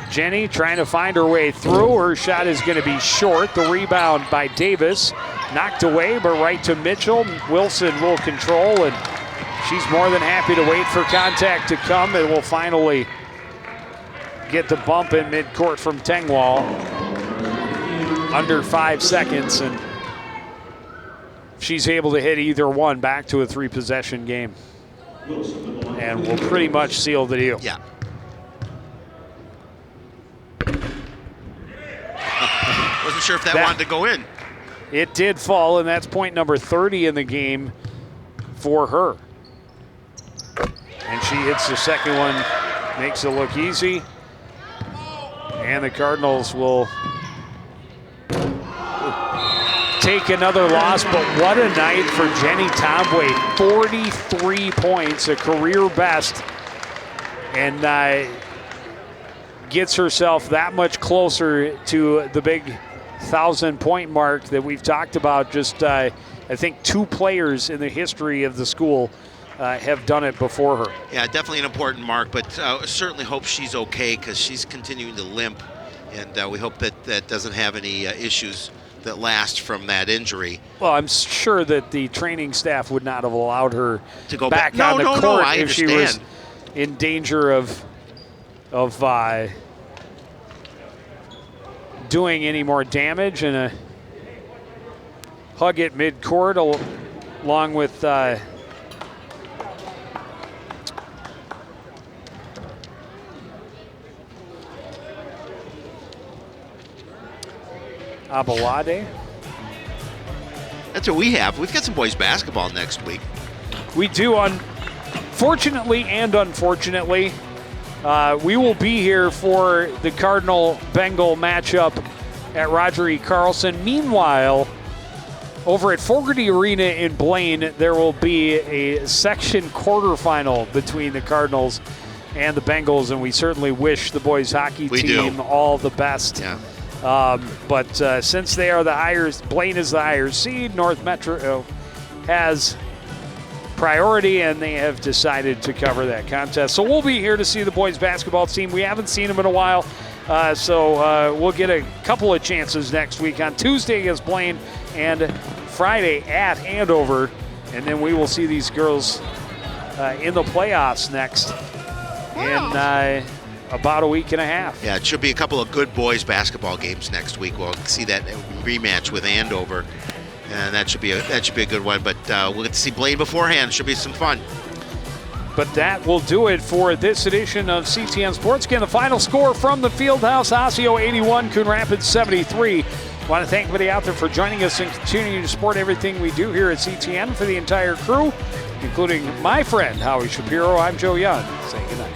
Jenny, trying to find her way through. Her shot is going to be short. The rebound by Davis. Knocked away, but right to Mitchell. Wilson will control, and she's more than happy to wait for contact to come. It will finally get the bump in midcourt from Tengwall. Under 5 seconds, and she's able to hit either one back to a 3-possession game. And will pretty much seal the deal. Yeah. Wasn't sure if that wanted to go in. It did fall, and that's point number 30 in the game for her. And she hits the second one, makes it look easy. And the Cardinals will take another loss, but what a night for Jenny Tomboy. 43 points, a career best, and gets herself that much closer to the big 1,000-point mark that we've talked about. Just, I think 2 players in the history of the school have done it before her. Yeah, definitely an important mark, but certainly hope she's okay because she's continuing to limp, and we hope that that doesn't have any issues that last from that injury. Well, I'm sure that the training staff would not have allowed her to go back on the court if she was understand. in danger of doing any more damage. And a hug at midcourt along with Abalade. That's what we have. We've got some boys basketball next week. We do, fortunately and unfortunately. We will be here for the Cardinal-Bengal matchup at Roger E. Carlson. Meanwhile, over at Fogarty Arena in Blaine, there will be a section quarterfinal between the Cardinals and the Bengals, and we certainly wish the boys hockey team all the best. Yeah. But since they are the higher, Blaine is the higher seed, North Metro has priority, and they have decided to cover that contest. So we'll be here to see the boys basketball team. We haven't seen them in a while, so we'll get a couple of chances next week on Tuesday against Blaine and Friday at Andover, and then we will see these girls in the playoffs next in about a week and a half. Yeah, it should be a couple of good boys basketball games next week. We'll see that rematch with Andover, and that should be a good one. But we'll get to see Blaine beforehand. Should be some fun. But that will do it for this edition of CTN Sports. Again, the final score from the Fieldhouse: Osseo 81, Coon Rapids 73. I want to thank everybody out there for joining us and continuing to support everything we do here at CTN. For the entire crew, including my friend Howie Shapiro, I'm Joe Young. Saying goodnight.